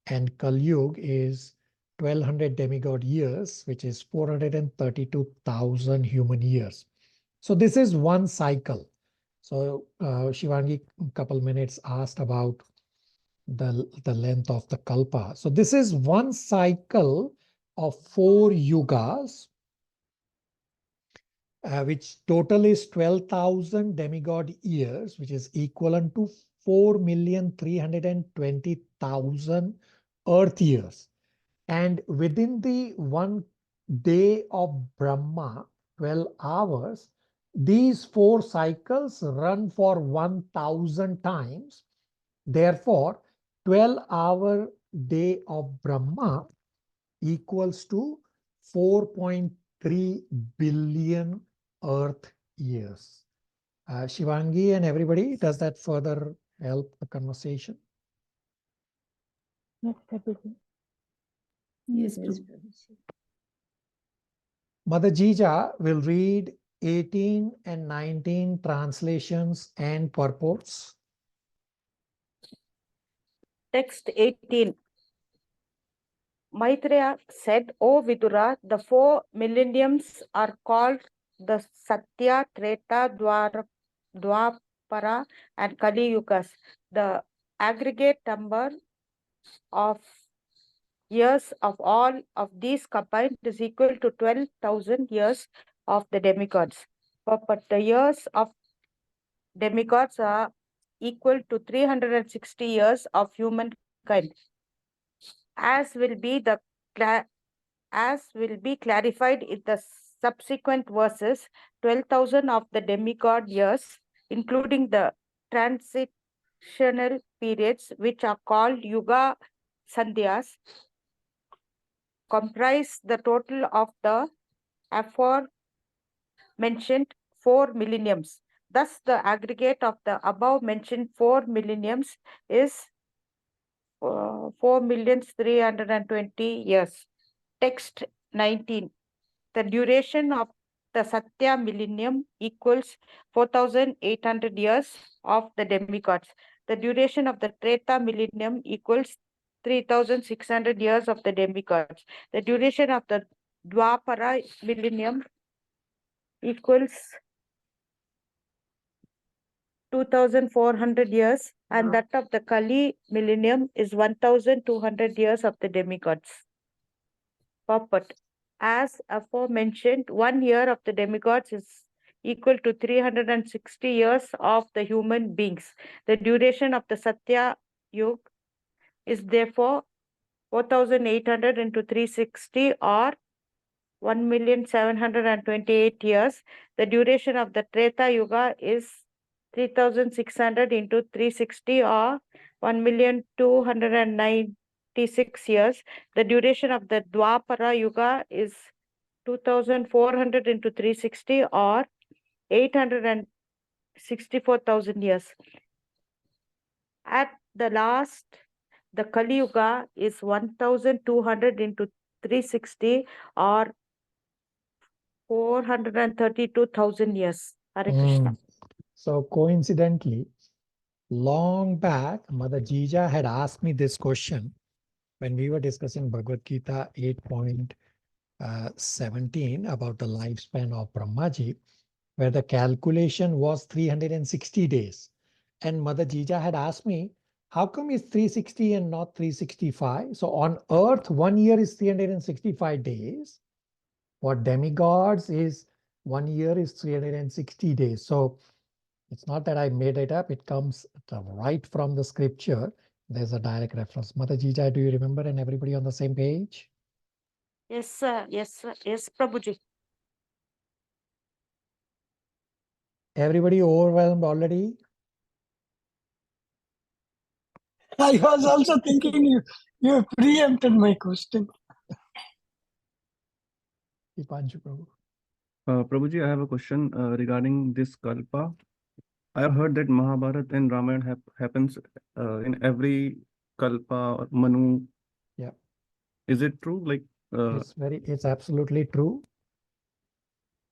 And Kali Yuga is 1,200 demigod years, which is 432,000 human years. So this is one cycle. So Shivangi, a couple minutes asked about the length of the kalpa. So this is one cycle of 4 yugas, which total is 12,000 demigod years, which is equivalent to 4,320,000 Earth years. And within the 1 day of Brahma, 12 hours, these 4 cycles run for 1,000 times. Therefore, 12-hour day of Brahma equals to 4.3 billion Earth years. Shivangi and everybody, does that further help the conversation? Yes, Prabhuji. Yes, Yes, Prabhu. Prabhuji. Mother Jija will read 18 and 19 translations and purports. Text 18. Maitreya said, O Vidura, the 4 millenniums are called the Satya, Treta, Dwapara and Kali Yugas. The aggregate number of years of all of these combined is equal to 12,000 years of the demigods. But the years of demigods are equal to 360 years of humankind. As will be clarified in the subsequent verses, 12,000 of the demigod years, including the transitional periods, which are called yuga sandhyas, comprise the total of the aforementioned 4 millenniums. Thus, the aggregate of the above mentioned 4 millenniums is 4,320 years. Text 19. The duration of the Satya millennium equals 4,800 years of the demigods. The duration of the Treta millennium equals 3,600 years of the demigods. The duration of the Dwapara millennium equals 2,400 years, and that of the Kali millennium is 1,200 years of the demigods. Purport. As aforementioned, 1 year of the demigods is equal to 360 years of the human beings. The duration of the Satya Yuga is therefore 4,800 into 360 or 1,728 years. The duration of the Treta Yuga is 3,600 into 360 or 1,296 years. The duration of the Dwapara Yuga is 2,400 into 360 or 864,000 years. At the last, the Kali Yuga is 1,200 into 360 or 432,000 years. Hare Krishna. So coincidentally, long back, Mother Jija had asked me this question when we were discussing Bhagavad Gita 8.17 about the lifespan of Brahmaji, where the calculation was 360 days. And Mother Jija had asked me, how come it's 360 and not 365? So on earth, 1 year is 365 days. For demigods is 1 year is 360 days. So it's not that I made it up. It comes right from the scripture. There's a direct reference. Mother Jija, do you remember? And everybody on the same page? Yes, sir. Yes, sir. Yes, Prabhuji. Everybody overwhelmed already? I was also thinking you preempted my question. Dipanshu Prabhu. Prabhuji, I have a question regarding this kalpa. I have heard that Mahabharata and Ramayana happens in every kalpa or Manu. Yeah. Is it true? Like It's absolutely true.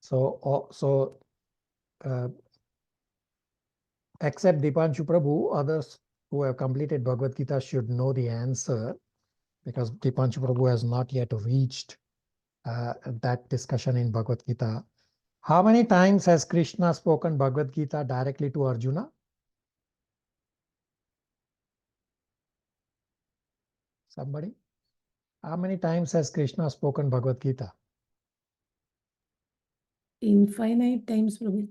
So except Dipanshu Prabhu, others who have completed Bhagavad Gita should know the answer, because Dipanshu Prabhu has not yet reached that discussion in Bhagavad Gita. How many times has Krishna spoken Bhagavad Gita directly to Arjuna? Somebody? How many times has Krishna spoken Bhagavad Gita? Infinite times, Prabhu.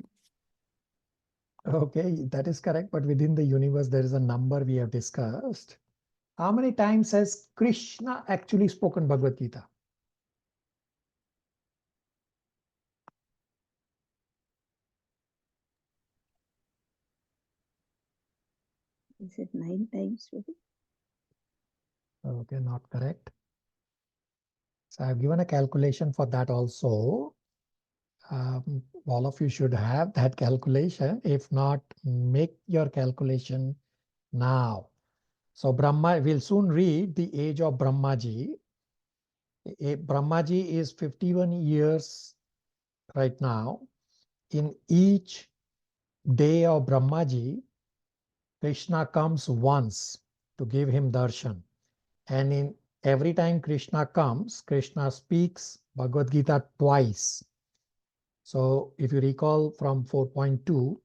Okay, that is correct. But within the universe, there is a number we have discussed. How many times has Krishna actually spoken Bhagavad Gita? Is it 9 times? Okay, not correct. So I've given a calculation for that also. All of you should have that calculation. If not, make your calculation now. So Brahma, we'll soon read the age of Brahmaji. Brahmaji is 51 years right now. In each day of Brahmaji, Krishna comes once to give him darshan. And in every time Krishna comes, Krishna speaks Bhagavad Gita twice. So if you recall from 4.2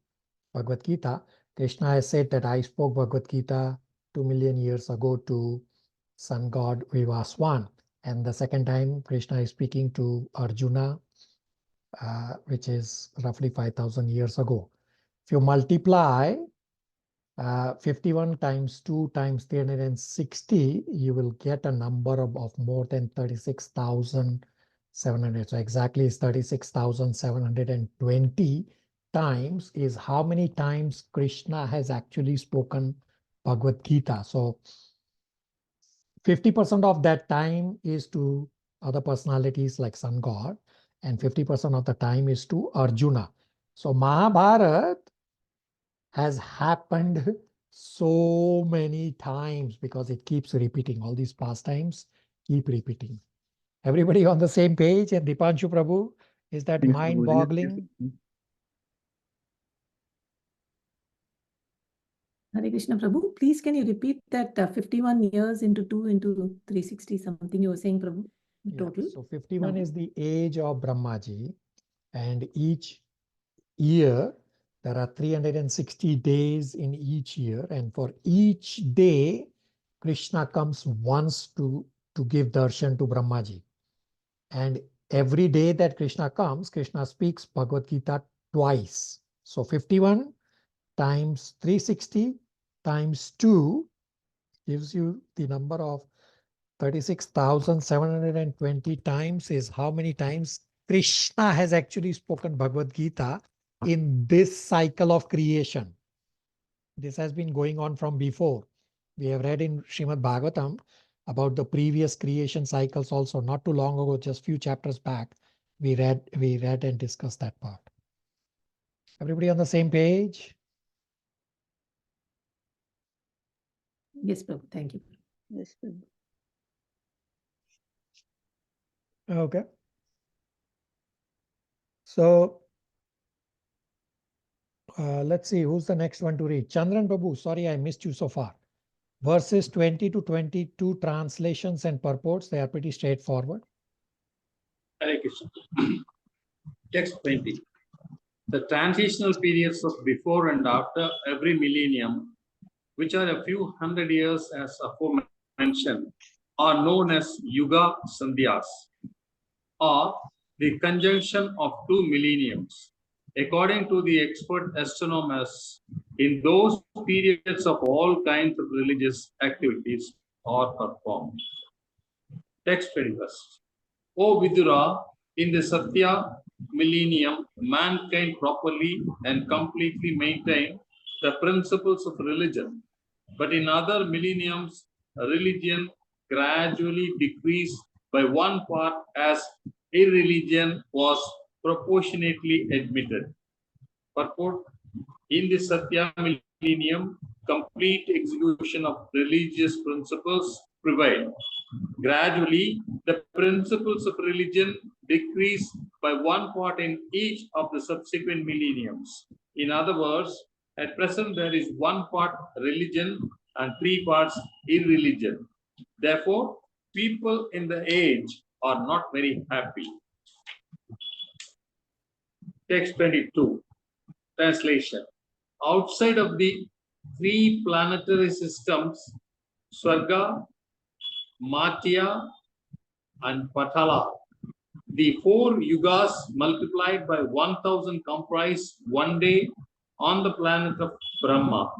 Bhagavad Gita, Krishna has said that I spoke Bhagavad Gita 2 million years ago to sun god Vivaswan. And the second time Krishna is speaking to Arjuna, which is roughly 5,000 years ago. If you multiply 51 times 2 times 360, you will get a number of more than 36,700. So exactly is 36,720 times is how many times Krishna has actually spoken Bhagavad Gita. So 50% of that time is to other personalities like sun god, and 50% of the time is to Arjuna. So Mahabharata has happened so many times because it keeps repeating. All these pastimes keep repeating. Everybody on the same page? And Dipanshu Prabhu, is that Yes, mind-boggling? Hare Krishna Prabhu, please can you repeat that 51 years into 2 into 360 something you were saying, Prabhu? Total. Yeah, so 51 is the age of Brahmaji, and each year there are 360 days in each year, and for each day Krishna comes once to give darshan to Brahmaji. And every day that Krishna comes, Krishna speaks Bhagavad Gita twice. So 51 times 360 times 2 gives you the number of 36,720 times is how many times Krishna has actually spoken Bhagavad Gita in this cycle of creation. This has been going on from before. We have read in Srimad Bhagavatam about the previous creation cycles also. Not too long ago, just few chapters back, we read and discussed that part. Everybody on the same page? Yes, Prabhu. Thank you. Yes, Prabhu. Okay. So let's see who's the next one to read. Chandran Prabhu, sorry I missed you so far. Verses 20 to 22 translations and purports, they are pretty straightforward. Hare Krishna. Text 20. The transitional periods of before and after every millennium, which are a few hundred years as aforementioned, are known as yuga sandhyas, or the conjunction of two millenniums. According to the expert astronomers, in those periods of all kinds of religious activities are performed. Text 21. O Vidura, in the Satya millennium, mankind properly and completely maintain the principles of religion. But in other millenniums, religion gradually decreased by one part as irreligion was proportionately admitted. Purport: in the Satya millennium, complete execution of religious principles prevailed. Gradually, the principles of religion decrease by one part in each of the subsequent millenniums. In other words, at present there is one part religion and three parts irreligion. Therefore, people in the age are not very happy. Text 22. Translation. Outside of the three planetary systems, Swarga, Matya, and Patala, the four yugas multiplied by 1,000 comprise one day on the planet of Brahma.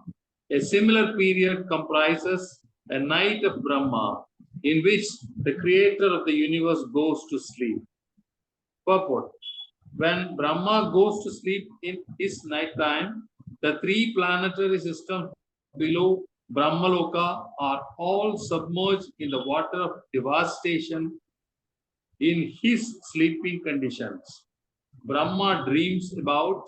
A similar period comprises a night of Brahma in which the creator of the universe goes to sleep. Purport. When Brahma goes to sleep in his night time, the three planetary systems below Brahmaloka are all submerged in the water of devastation in his sleeping conditions. Brahma dreams about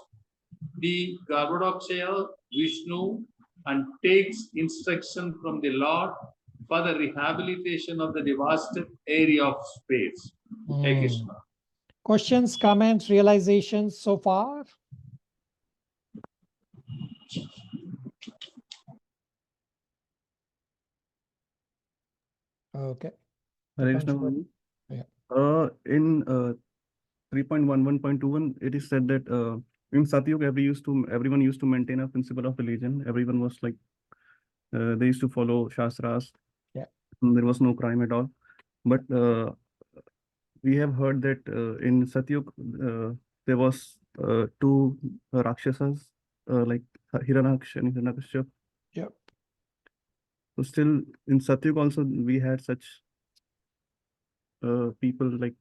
the Garbhodakshaya Vishnu and takes instruction from the Lord for the rehabilitation of the devastated area of space. Hey Krishna. Questions, comments, realizations so far? Okay. Hare Krishna, Prabhu. Yeah. In 3.11.21, it is said that in Satyuga, everyone used to maintain a principle of religion. Everyone was like, they used to follow Shastras. Yeah. There was no crime at all. But we have heard that in Satyuga, there was two Rakshasas, like Hiranyaksh and Hiranyakashipu. Yep. So still in Satyuga also we had such people like.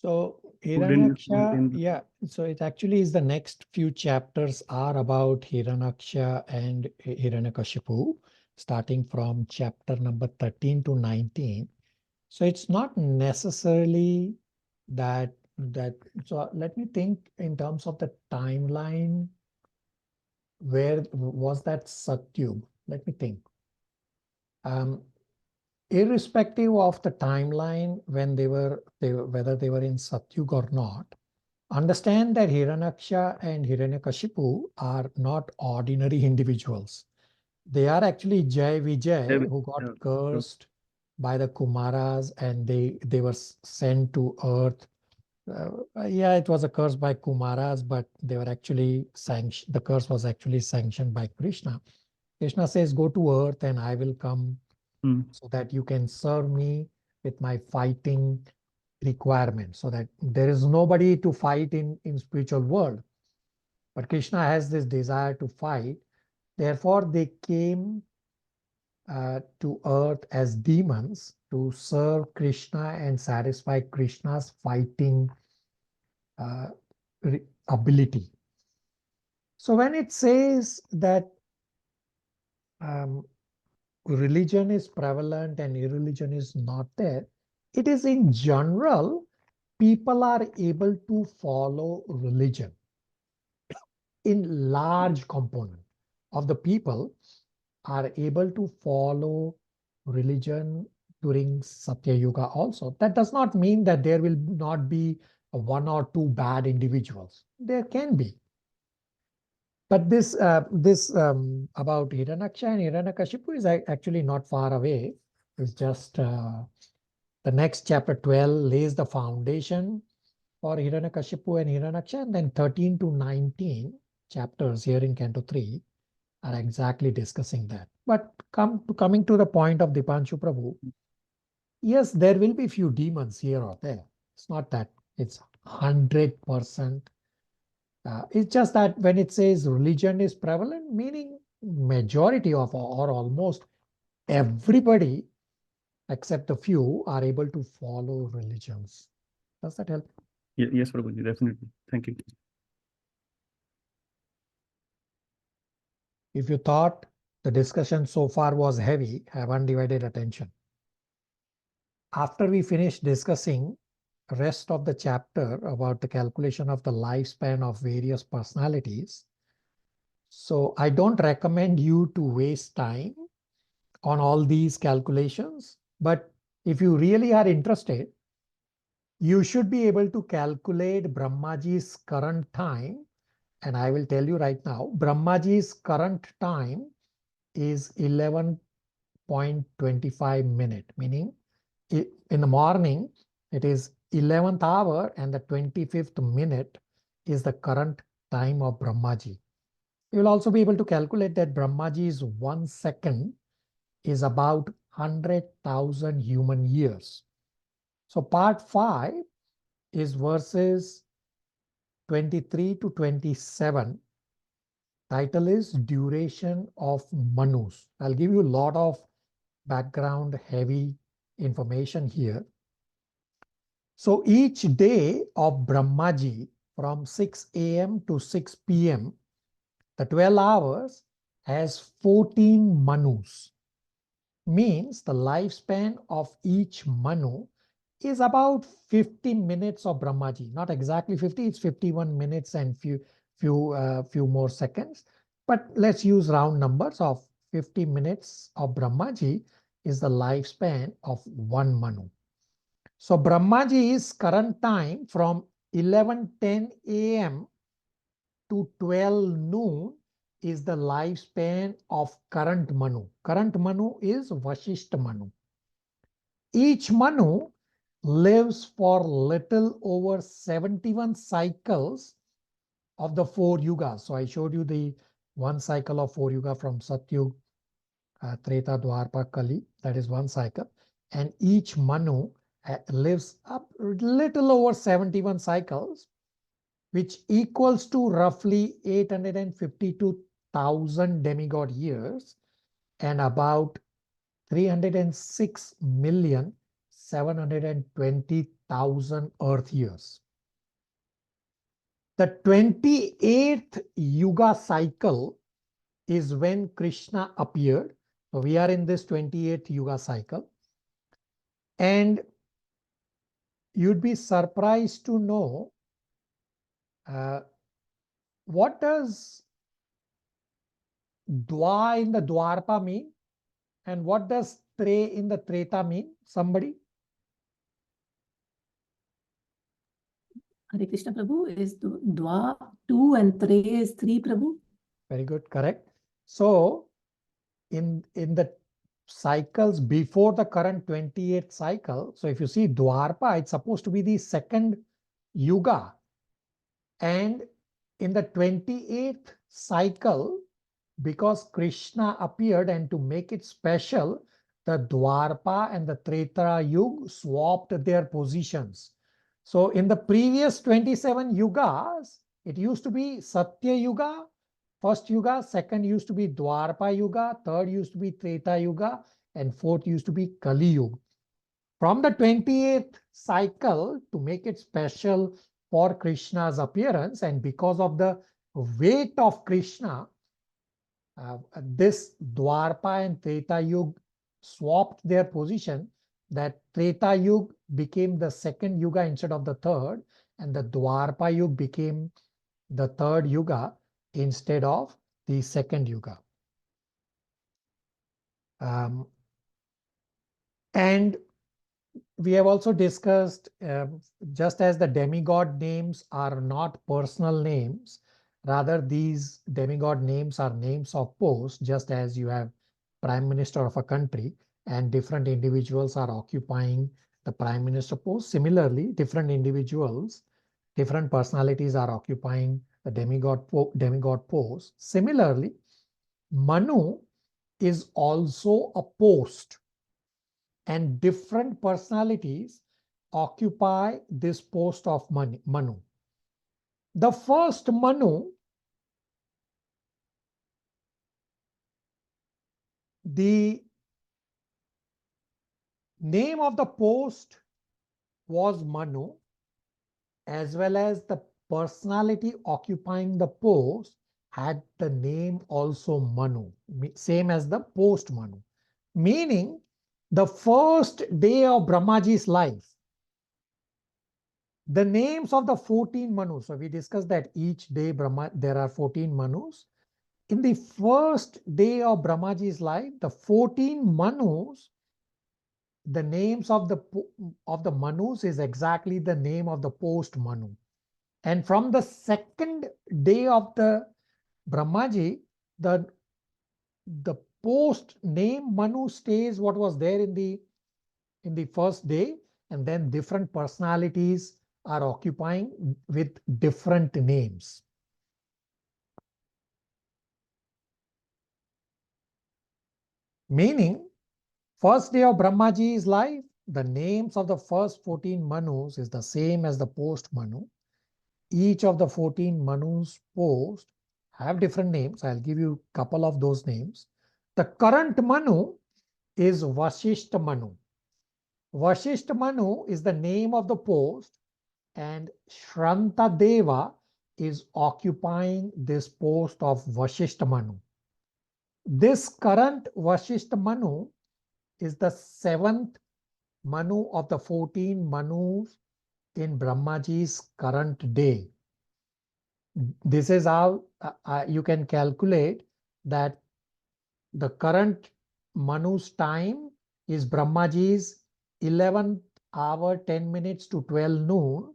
So Who didn't used to Hiranyaksha, maintain the- yeah. So it actually is the next few chapters are about Hiranyaksha and Hiranyakashipu, starting from chapter number 13 to 19. So it's not necessarily that. So let me think in terms of the timeline. Where was that Satyug? Let me think. Irrespective of the timeline when whether they were in Satyug or not, understand that Hiranyaksha and Hiranyakashipu are not ordinary individuals. They are actually Jai Vijay, who got cursed by the Kumaras, and they were sent to earth. Yeah, it was a curse by Kumaras, but they were actually sanctioned. The curse was actually sanctioned by Krishna. Krishna says, go to earth and I will come so that you can serve me with my fighting requirement, so that there is nobody to fight in spiritual world. But Krishna has this desire to fight. Therefore, they came to earth as demons to serve Krishna and satisfy Krishna's fighting ability. So when it says that religion is prevalent and irreligion is not there, it is in general, people are able to follow religion. In large component of the people are able to follow religion during Satya Yuga also. That does not mean that there will not be one or two bad individuals. There can be. But this about Hiranyaksha and Hiranyakashipu is actually not far away. It's just the next chapter 12 lays the foundation for Hiranyakashipu and Hiranyaksha, and then 13 to 19 chapters here in Canto 3 are exactly discussing that. But coming to the point of Dipanshu Prabhu, yes, there will be few demons here or there. It's not that it's 100%. It's just that when it says religion is prevalent, meaning majority of or almost everybody except a few are able to follow religions. Does that help? Yes, Prabhuji, definitely. Thank you. If you thought the discussion so far was heavy, have undivided attention. After we finish discussing rest of the chapter about the calculation of the lifespan of various personalities, so I don't recommend you to waste time on all these calculations. But if you really are interested, you should be able to calculate Brahmaji's current time. And I will tell you right now, Brahmaji's current time is 11.25 minutes, meaning in the morning, it is 11th hour and the 25th minute is the current time of Brahmaji. You will also be able to calculate that Brahmaji's 1 second is about 100,000 human years. So part 5 is verses 23 to 27. Title is Duration of Manus. I'll give you a lot of background heavy information here. So each day of Brahmaji from 6 a.m. to 6 p.m., the 12 hours has 14 Manus. Means the lifespan of each Manu is about 50 minutes of Brahmaji. Not exactly 50, it's 51 minutes and few more seconds. But let's use round numbers of 50 minutes of Brahmaji is the lifespan of one Manu. So Brahmaji's current time from 11:10 a.m. to 12 noon is the lifespan of current Manu. Current Manu is Vashishta Manu. Each Manu lives for little over 71 cycles of the 4 yugas. So I showed you the one cycle of 4 yuga from Satyug, Treta, Dwarpa, Kali. That is one cycle. And each Manu lives up little over 71 cycles, which equals to roughly 852,000 demigod years and about 306,720,000 Earth years. The 28th Yuga cycle is when Krishna appeared. So we are in this 28th Yuga cycle. And you'd be surprised to know what does Dwa in the Dwarpa mean? And what does Tre in the Treta mean? Somebody? Hare Krishna Prabhu, is Dwa 2 and Tre is 3, Prabhu? Very good, correct. So in the cycles before the current 28th cycle, so if you see Dwarpa, it's supposed to be the second Yuga. And in the 28th cycle, because Krishna appeared and to make it special, the Dwarpa and the Treta Yuga swapped their positions. So in the previous 27 yugas, it used to be Satya Yuga, first Yuga, second used to be Dwarpa Yuga, third used to be Treta Yuga, and fourth used to be Kali Yuga. From the 28th cycle, to make it special for Krishna's appearance, and because of the weight of Krishna, this Dwarpa and Treta Yuga swapped their position, that Treta Yuga became the second Yuga instead of the third, and the Dwarpa Yuga became the third Yuga instead of the second Yuga. And we have also discussed, just as the demigod names are not personal names, rather these demigod names are names of posts, just as you have Prime Minister of a country and different individuals are occupying the Prime Minister post. Similarly, different individuals, different personalities are occupying the demigod post. Similarly, Manu is also a post, and different personalities occupy this post of Manu. The first Manu, the name of the post was Manu, as well as the personality occupying the post had the name also Manu, same as the post Manu. Meaning, the first day of Brahmaji's life, the names of the 14 Manus, so we discussed that each day there are 14 Manus. In the first day of Brahmaji's life, the 14 Manus, the names of the Manus is exactly the name of the post Manu. And from the second day of the Brahmaji, the post name Manu stays what was there in the first day, and then different personalities are occupying with different names. Meaning, first day of Brahmaji's life, the names of the first 14 Manus is the same as the post Manu. each of the 14 Manus post have different names. I'll give you a couple of those names. The current Manu is Vasishta Manu. Vasishta Manu is the name of the post, and Shranta Deva is occupying this post of Vasishta Manu. This current Vasishta Manu is the 7th Manu of the 14 Manus in Brahmaji's current day. This is how you can calculate that the current Manu's time is Brahmaji's 11th hour 10 minutes to 12 noon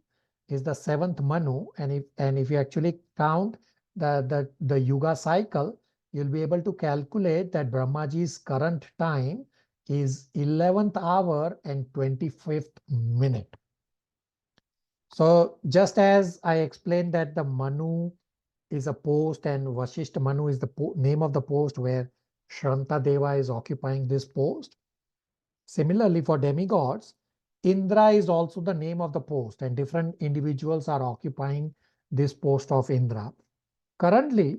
is the 7th Manu, and if you actually count the yuga cycle, you'll be able to calculate that Brahmaji's current time is 11th hour and 25th minute. So just as I explained that the Manu is a post and Vasishta Manu is the name of the post where Shranta Deva is occupying this post, similarly for demigods, Indra is also the name of the post, and different individuals are occupying this post of Indra. Currently,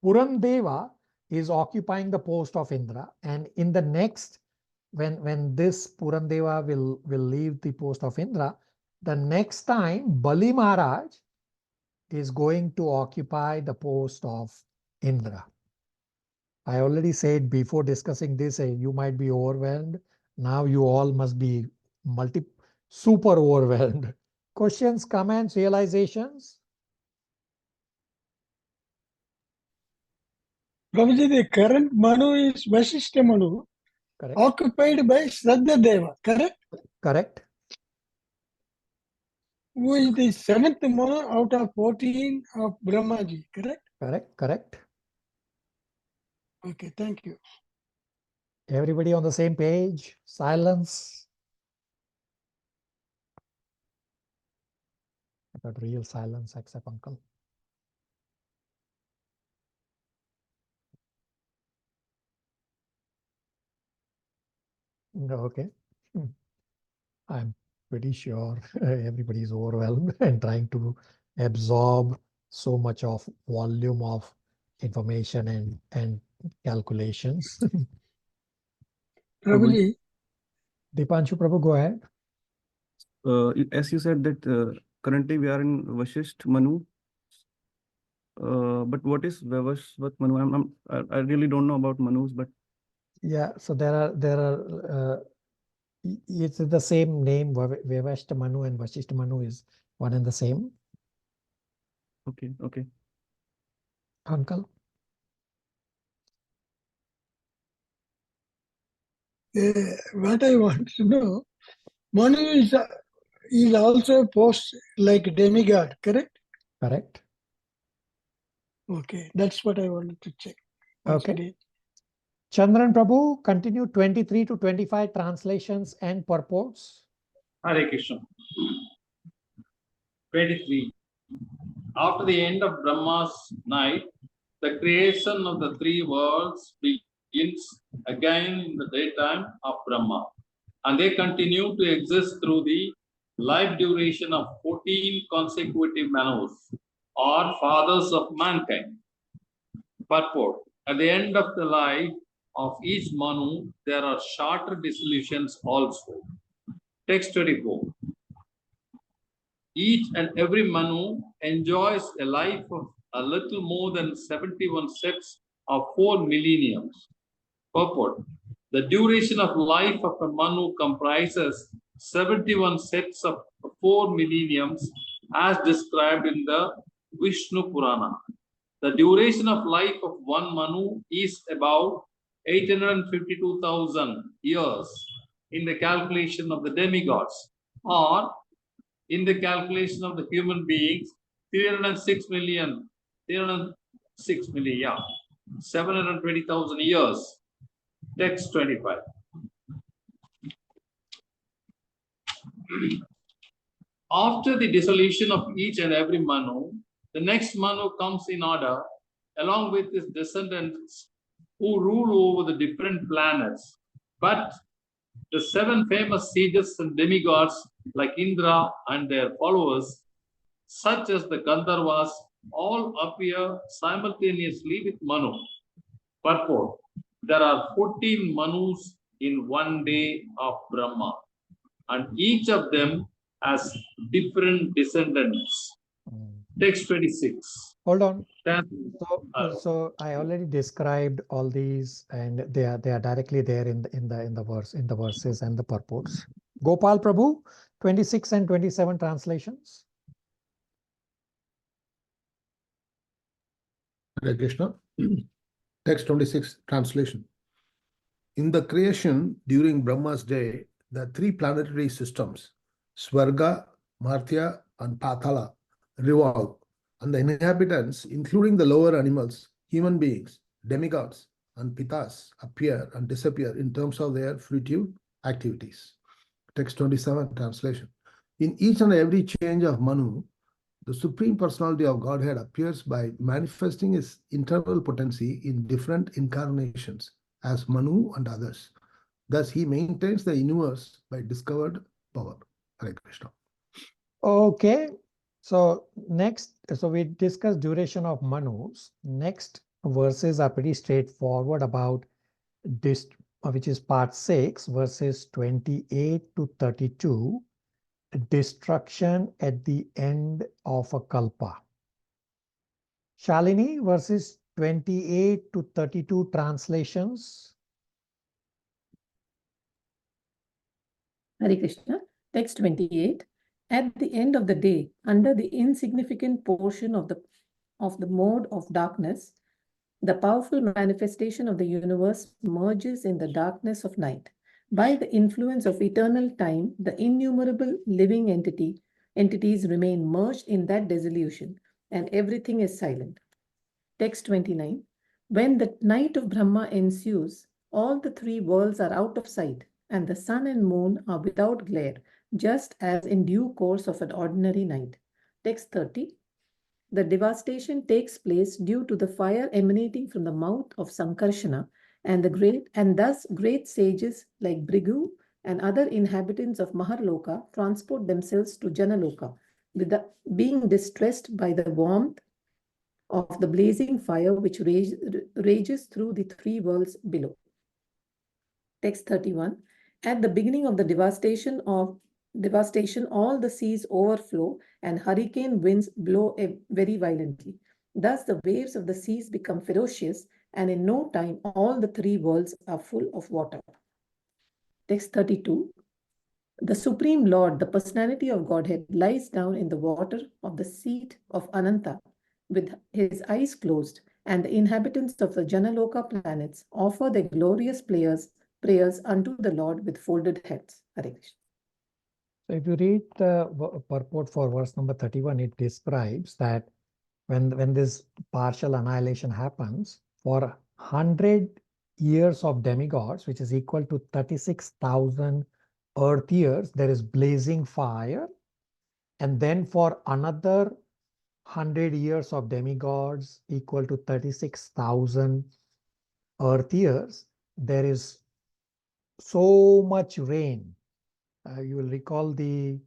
Purandeva is occupying the post of Indra, and in the next, when this Purandeva will leave the post of Indra, the next time Bali Maharaj is going to occupy the post of Indra. I already said before discussing this, you might be overwhelmed. Now you all must be super overwhelmed. Questions, comments, realizations? Prabhuji, the current Manu is Vasishta Manu, Correct. occupied by Shraddha Deva, correct? Correct. Who is the 7th Manu out of 14 of Brahmaji, correct? Correct. Correct. Okay, thank you. Everybody on the same page? Silence. I got real silence except uncle. Okay. I'm pretty sure everybody is overwhelmed and trying to absorb so much of volume of information and calculations. Prabhuji, Dipanshu Prabhu, go ahead. As you said that currently we are in Vashisht Manu, but what is Vavashvat Manu? I really don't know about Manus, but yeah, so there are it's the same name. Vavashta Manu and Vasishta Manu is one and the same. Okay, okay. Uncle? what I want to know, Manu is also post like demigod, correct? Correct. Okay, that's what I wanted to check. Okay. Chandran Prabhu, continue 23 to 25 translations and purports. Hare Krishna. 23. After the end of Brahma's night, the creation of the three worlds begins again in the daytime of Brahma, and they continue to exist through the life duration of 14 consecutive Manus, or fathers of mankind. Purport. At the end of the life of each Manu, there are shorter dissolutions also. Text 24. Each and every Manu enjoys a life of a little more than 71 sets of 4 millenniums. Purport. The duration of life of a Manu comprises 71 sets of 4 millenniums as described in the Vishnu Purana. The duration of life of one Manu is about 852,000 years in the calculation of the demigods, or in the calculation of the human beings, 306 million, 720,000 years. Text 25. After the dissolution of each and every Manu, the next Manu comes in order along with his descendants who rule over the different planets. But the 7 famous sages and demigods like Indra and their followers such as the Gandharvas, all appear simultaneously with Manu. Purport: there are 14 Manus in one day of Brahma, and each of them has different descendants. Text 26. Hold on. So I already described all these, and they are directly there in the verses and the purports. Gopal Prabhu, 26 and 27 translations. Hare Krishna. Text 26 translation. In the creation during Brahma's day, the three planetary systems, Swarga, Martya, and Patala, revolve, and the inhabitants, including the lower animals, human beings, demigods, and pitas, appear and disappear in terms of their fruitive activities. Text 27 translation. In each and every change of Manu, the Supreme Personality of Godhead appears by manifesting his internal potency in different incarnations as Manu and others. Thus, he maintains the universe by discovered power. Hare Krishna. Okay. So next, we discussed duration of Manus. Next verses are pretty straightforward about this, which is part 6, verses 28 to 32. Destruction at the end of a kalpa. Shalini, verses 28 to 32 translations. Hare Krishna. Text 28. At the end of the day, under the insignificant portion of the mode of darkness, the powerful manifestation of the universe merges in the darkness of night. By the influence of eternal time, the innumerable living entities remain merged in that dissolution, and everything is silent. Text 29. When the night of Brahma ensues, all the three worlds are out of sight, and the sun and moon are without glare, just as in due course of an ordinary night. Text 30. The devastation takes place due to the fire emanating from the mouth of Sankarshana, and thus great sages like Brigu and other inhabitants of Maharloka transport themselves to Janaloka, being distressed by the warmth of the blazing fire which rages through the three worlds below. Text 31. At the beginning of the devastation, all the seas overflow and hurricane winds blow very violently. Thus the waves of the seas become ferocious, and in no time all the three worlds are full of water. Text 32. The Supreme Lord, the personality of Godhead, lies down in the water of the seat of Ananta with his eyes closed, and the inhabitants of the Janaloka planets offer their glorious prayers unto the Lord with folded heads. Hare Krishna. So if you read the purport for verse number 31, it describes that when this partial annihilation happens, for 100 years of demigods, which is equal to 36,000 earth years, there is blazing fire. And then for another 100 years of demigods equal to 36,000 earth years, there is so much rain. You will recall the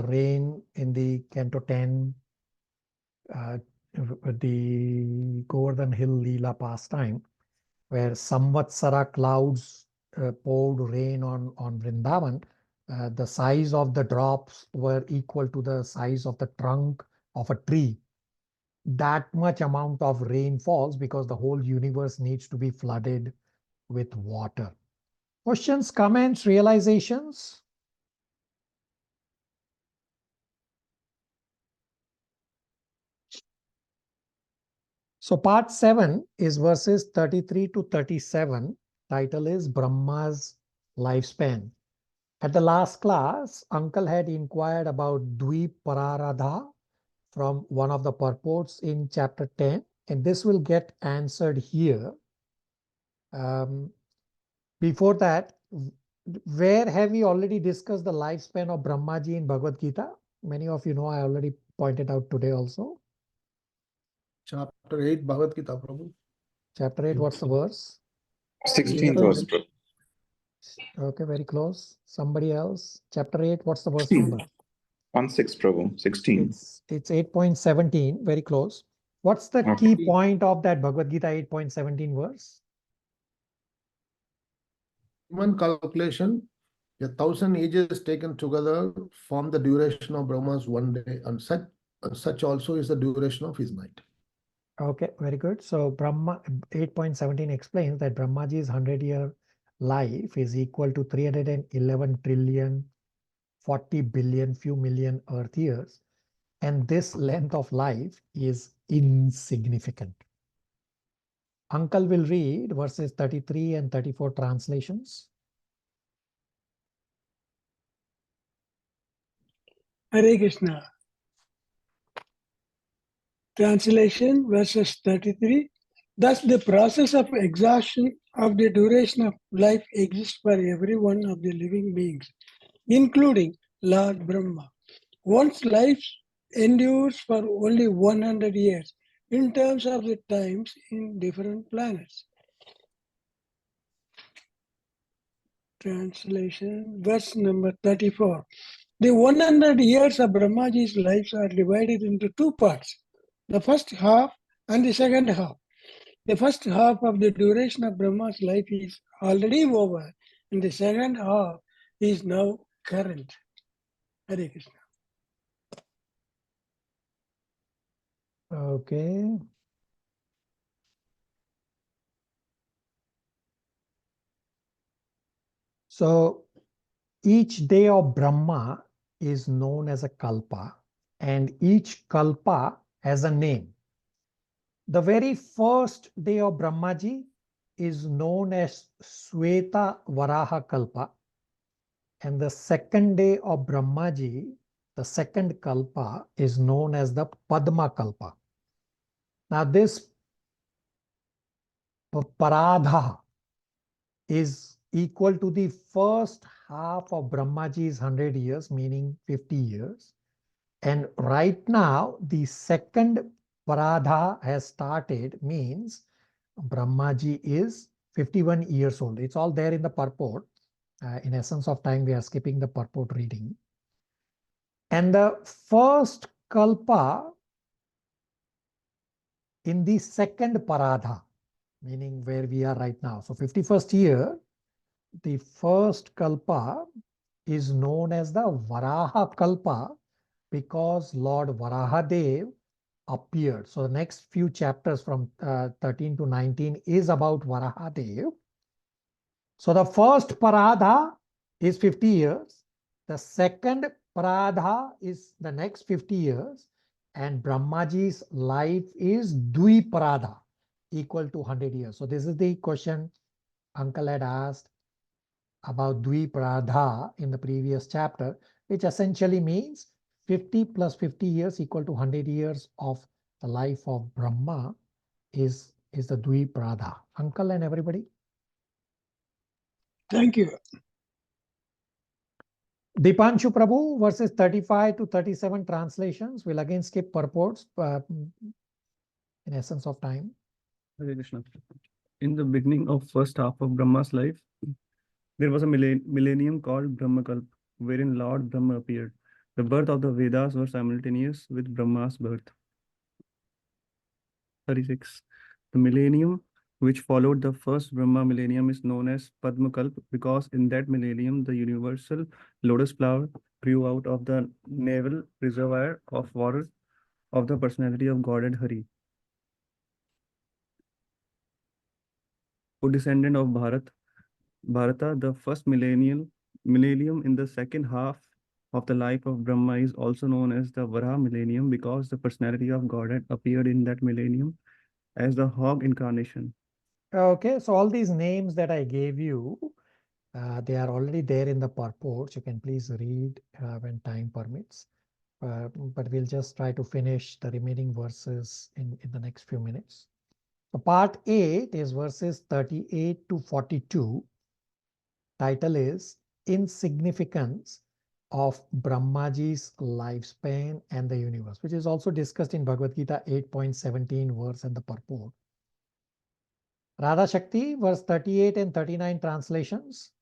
rain in the Canto 10, the Govardhan Hill Leela pastime, where Samvatsara clouds poured rain on Vrindavan. The size of the drops were equal to the size of the trunk of a tree. That much amount of rain falls because the whole universe needs to be flooded with water. Questions, comments, realizations? So part 7 is verses 33 to 37. Title is Brahma's lifespan. At the last class, Uncle had inquired about Dvip Pararadha from one of the purports in chapter 10, and this will get answered here. Before that, where have we already discussed the lifespan of Brahmaji in Bhagavad Gita? Many of you know, I already pointed out today also. Chapter 8, Bhagavad Gita, Prabhu. Chapter 8, what's the verse? 16th verse, Prabhu. Okay, very close. Somebody else. Chapter 8, what's the verse number? 16, Prabhu. 16. It's 8.17, very close. What's the Okay. key point of that Bhagavad Gita 8.17 verse? Human calculation, 1,000 ages taken together form the duration of Brahma's one day, and such also is the duration of his night. Okay, very good. So Brahma 8.17 explains that Brahmaji's 100-year life is equal to 311 trillion, 40 billion, few million Earth years. And this length of life is insignificant. Uncle will read verses 33 and 34 translations. Hare Krishna. Translation, verses 33. Thus, the process of exhaustion of the duration of life exists for every one of the living beings, including Lord Brahma. One's life endures for only 100 years in terms of the times in different planets. Translation, verse number 34. The 100 years of Brahmaji's lives are divided into two parts, the first half and the second half. The first half of the duration of Brahma's life is already over, and the second half is now current. Hare Krishna. Okay. So each day of Brahma is known as a kalpa, and each kalpa has a name. The very first day of Brahmaji is known as Sweta Varaha Kalpa, and the second day of Brahmaji, the second kalpa, is known as the Padma Kalpa. Now this Paradha is equal to the first half of Brahmaji's 100 years, meaning 50 years. And right now, the second Paradha has started, means Brahmaji is 51 years old. It's all there in the purport. In essence of time, we are skipping the purport reading. And the first Kalpa in the second Paradha, meaning where we are right now. So 51st year, the first Kalpa is known as the Varaha Kalpa because Lord Varahadev appeared. So the next few chapters from 13 to 19 is about Varahadev. So the first Paradha is 50 years. The second Paradha is the next 50 years. And Brahmaji's life is Dvi Paradha, equal to 100 years. So this is the question Uncle had asked about Dvi Paradha in the previous chapter, which essentially means 50 plus 50 years equal to 100 years of the life of Brahma is the Dvi Paradha. Uncle and everybody? Thank you. Dipanshu Prabhu, verses 35 to 37 translations. We'll again skip purports in essence of time. Hare Krishna. In the beginning of first half of Brahma's life, there was a millennium called Brahmakalp, wherein Lord Brahma appeared. The birth of the Vedas were simultaneous with Brahma's birth. 36. The millennium which followed the first Brahma millennium is known as Padmakalp because in that millennium the universal lotus flower grew out of the navel reservoir of water of the personality of Godhead Hari. O descendant of Bharata, the first millennium in the second half of the life of Brahma is also known as the Varaha millennium because the personality of Godhead appeared in that millennium as the hog incarnation. Okay, so all these names that I gave you, they are already there in the purports. You can please read when time permits. But we'll just try to finish the remaining verses in the next few minutes. So part 8 is verses 38 to 42. Title is Insignificance of Brahmaji's Lifespan and the Universe, which is also discussed in Bhagavad Gita 8.17 verse and the purport. Radha Shakti, verse 38 and 39 translations.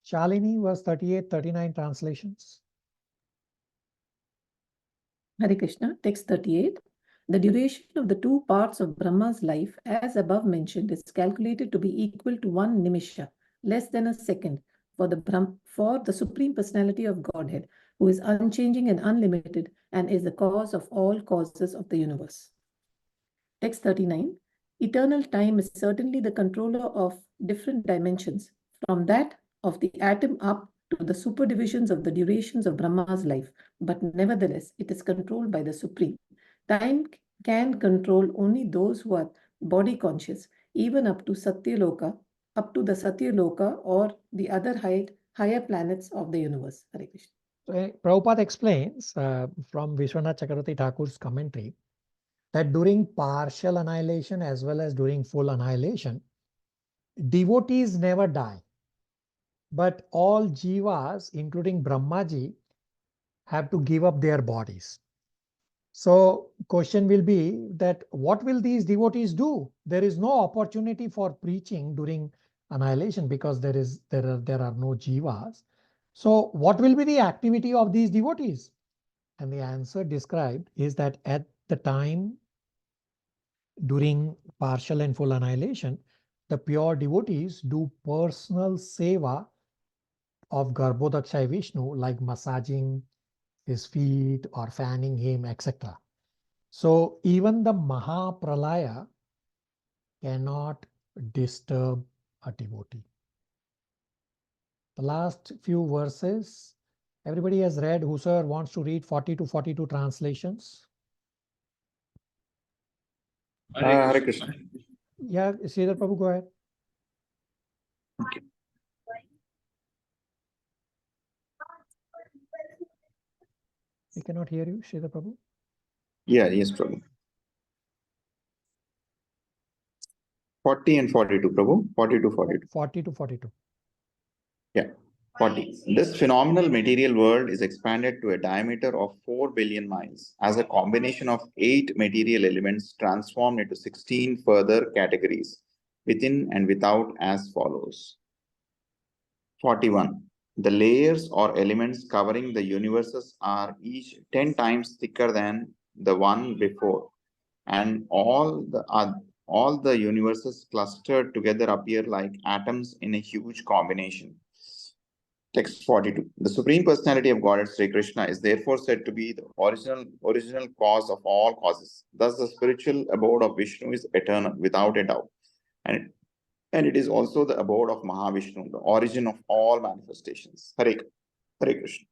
Shalini, verse 38, 39 translations. Hare Krishna, text 38. The duration of the two parts of Brahma's life, as above mentioned, is calculated to be equal to 1 nimisha, less than a second, for the Supreme Personality of Godhead, who is unchanging and unlimited and is the cause of all causes of the universe. Text 39. Eternal time is certainly the controller of different dimensions, from that of the atom up to the superdivisions of the durations of Brahma's life, but nevertheless it is controlled by the Supreme. Time can control only those who are body conscious, even up to the Satyaloka or the other higher planets of the universe. Hare Krishna. So, Prabhupada explains from Vishwanath Chakravarti Thakur's commentary that during partial annihilation as well as during full annihilation, devotees never die. But all jivas, including Brahmaji, have to give up their bodies. So question will be that what will these devotees do? There is no opportunity for preaching during annihilation because there are no jivas. So what will be the activity of these devotees? And the answer described is that at the time during partial and full annihilation, the pure devotees do personal seva of Garbhodakshaya Vishnu, like massaging his feet or fanning him, etc. So even the Mahapralaya cannot disturb a devotee. The last few verses, everybody has read. Whosoever wants to read 40 to 42 translations. Hare Krishna. Yeah, Sridhar Prabhu, go ahead. Okay. We cannot hear you, Sridhar Prabhu. Yes, Prabhu. 40 and 42, Prabhu. 40 to 42. 40 to 42. Yeah, 40. This phenomenal material world is expanded to a diameter of 4 billion miles as a combination of 8 material elements transformed into 16 further categories within and without as follows. 41. The layers or elements covering the universes are each 10 times thicker than the one before, and all the universes clustered together appear like atoms in a huge combination. Text 42. The Supreme Personality of Godhead Sri Krishna is therefore said to be the original cause of all causes. Thus, the spiritual abode of Vishnu is eternal, without a doubt. And it is also the abode of Mahavishnu, the origin of all manifestations. Hare Krishna.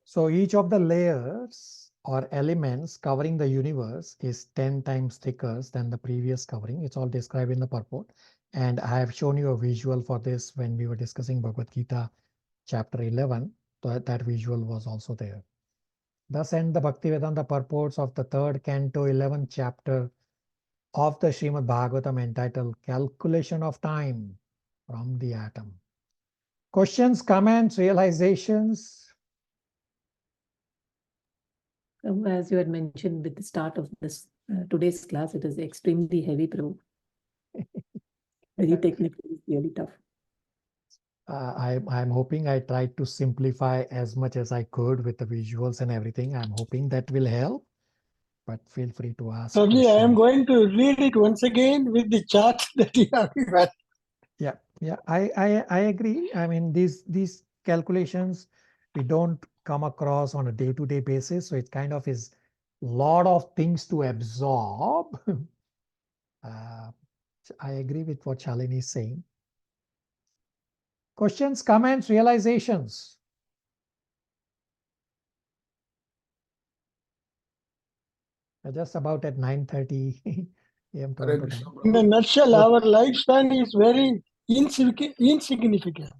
So each of the layers or elements covering the universe is 10 times thicker than the previous covering. It's all described in the purport. And I have shown you a visual for this when we were discussing Bhagavad Gita chapter 11. That visual was also there. Thus end the Bhaktivedanta purports of the 3rd canto, 11th chapter of the Srimad Bhagavatam, entitled Calculation of Time from the Atom. Questions, comments, realizations? As you had mentioned with the start of this today's class, it is extremely heavy, Prabhu. Very technically, really tough. I'm hoping I tried to simplify as much as I could with the visuals and everything. I'm hoping that will help, but feel free to ask. Certainly, I am going to read it once again with the chart that you have given. Yeah, I agree. I mean, these calculations we don't come across on a day-to-day basis, so it kind of is a lot of things to absorb. I agree with what Shalini is saying. Questions, comments, realizations? Just about at 9:30 a.m. Toronto time. In a nutshell, our lifespan is very insignificant.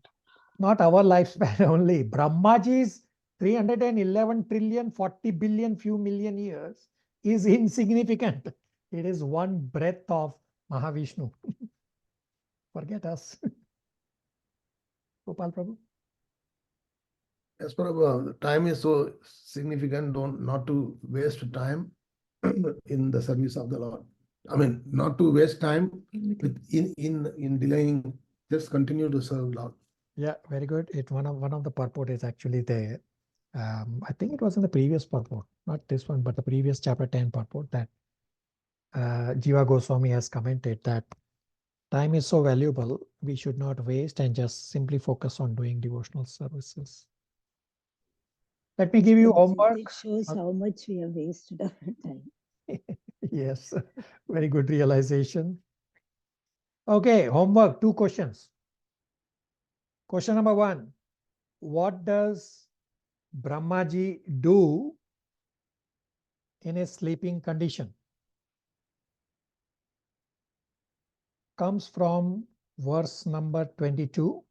Not our lifespan only. Brahmaji's 311 trillion, 40 billion, few million years is insignificant. It is one breath of Mahavishnu. Forget us. Gopal Prabhu. Yes, Prabhu, time is so significant, not to waste time in the service of the Lord. I mean, not to waste time in delaying Just continue to serve Lord. Yeah, very good. One of the purport is actually there. I think it was in the previous purport, not this one, but the previous chapter 10 purport that Jiva Goswami has commented that time is so valuable, we should not waste and just simply focus on doing devotional services. Let me give you homework. It shows how much we have wasted our time. Yes, very good realization. Okay, homework, 2 questions. Question number 1, what does Brahmaji do in a sleeping condition? Comes from verse number 22.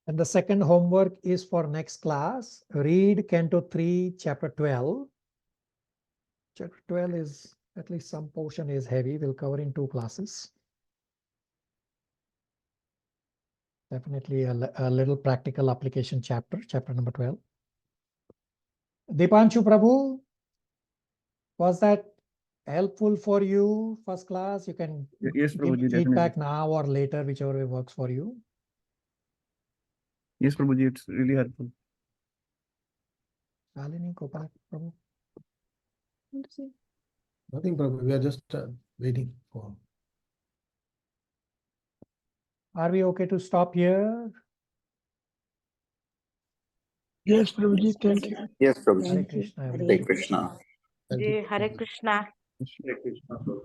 And the second homework is for next class. Read Canto 3, Chapter 12. Chapter 12 is, at least some portion is heavy. We'll cover in 2 classes. Definitely a little practical application chapter, chapter number 12. Dipanshu Prabhu, was that helpful for you, first class? You can Yes, give Prabhuji, feedback definitely. now or later, whichever way works for you. Yes, Prabhuji, it's really helpful. Shalini, go back, Prabhu. Nothing, Prabhu. We are just waiting for. Are we okay to stop here? Yes, Prabhuji, thank you. Yes, Prabhuji. Hare Thank you. Krishna, Hare everybody. Hare Krishna. Thank Jai you. Hare Krishna. Hare Krishna, Prabhu.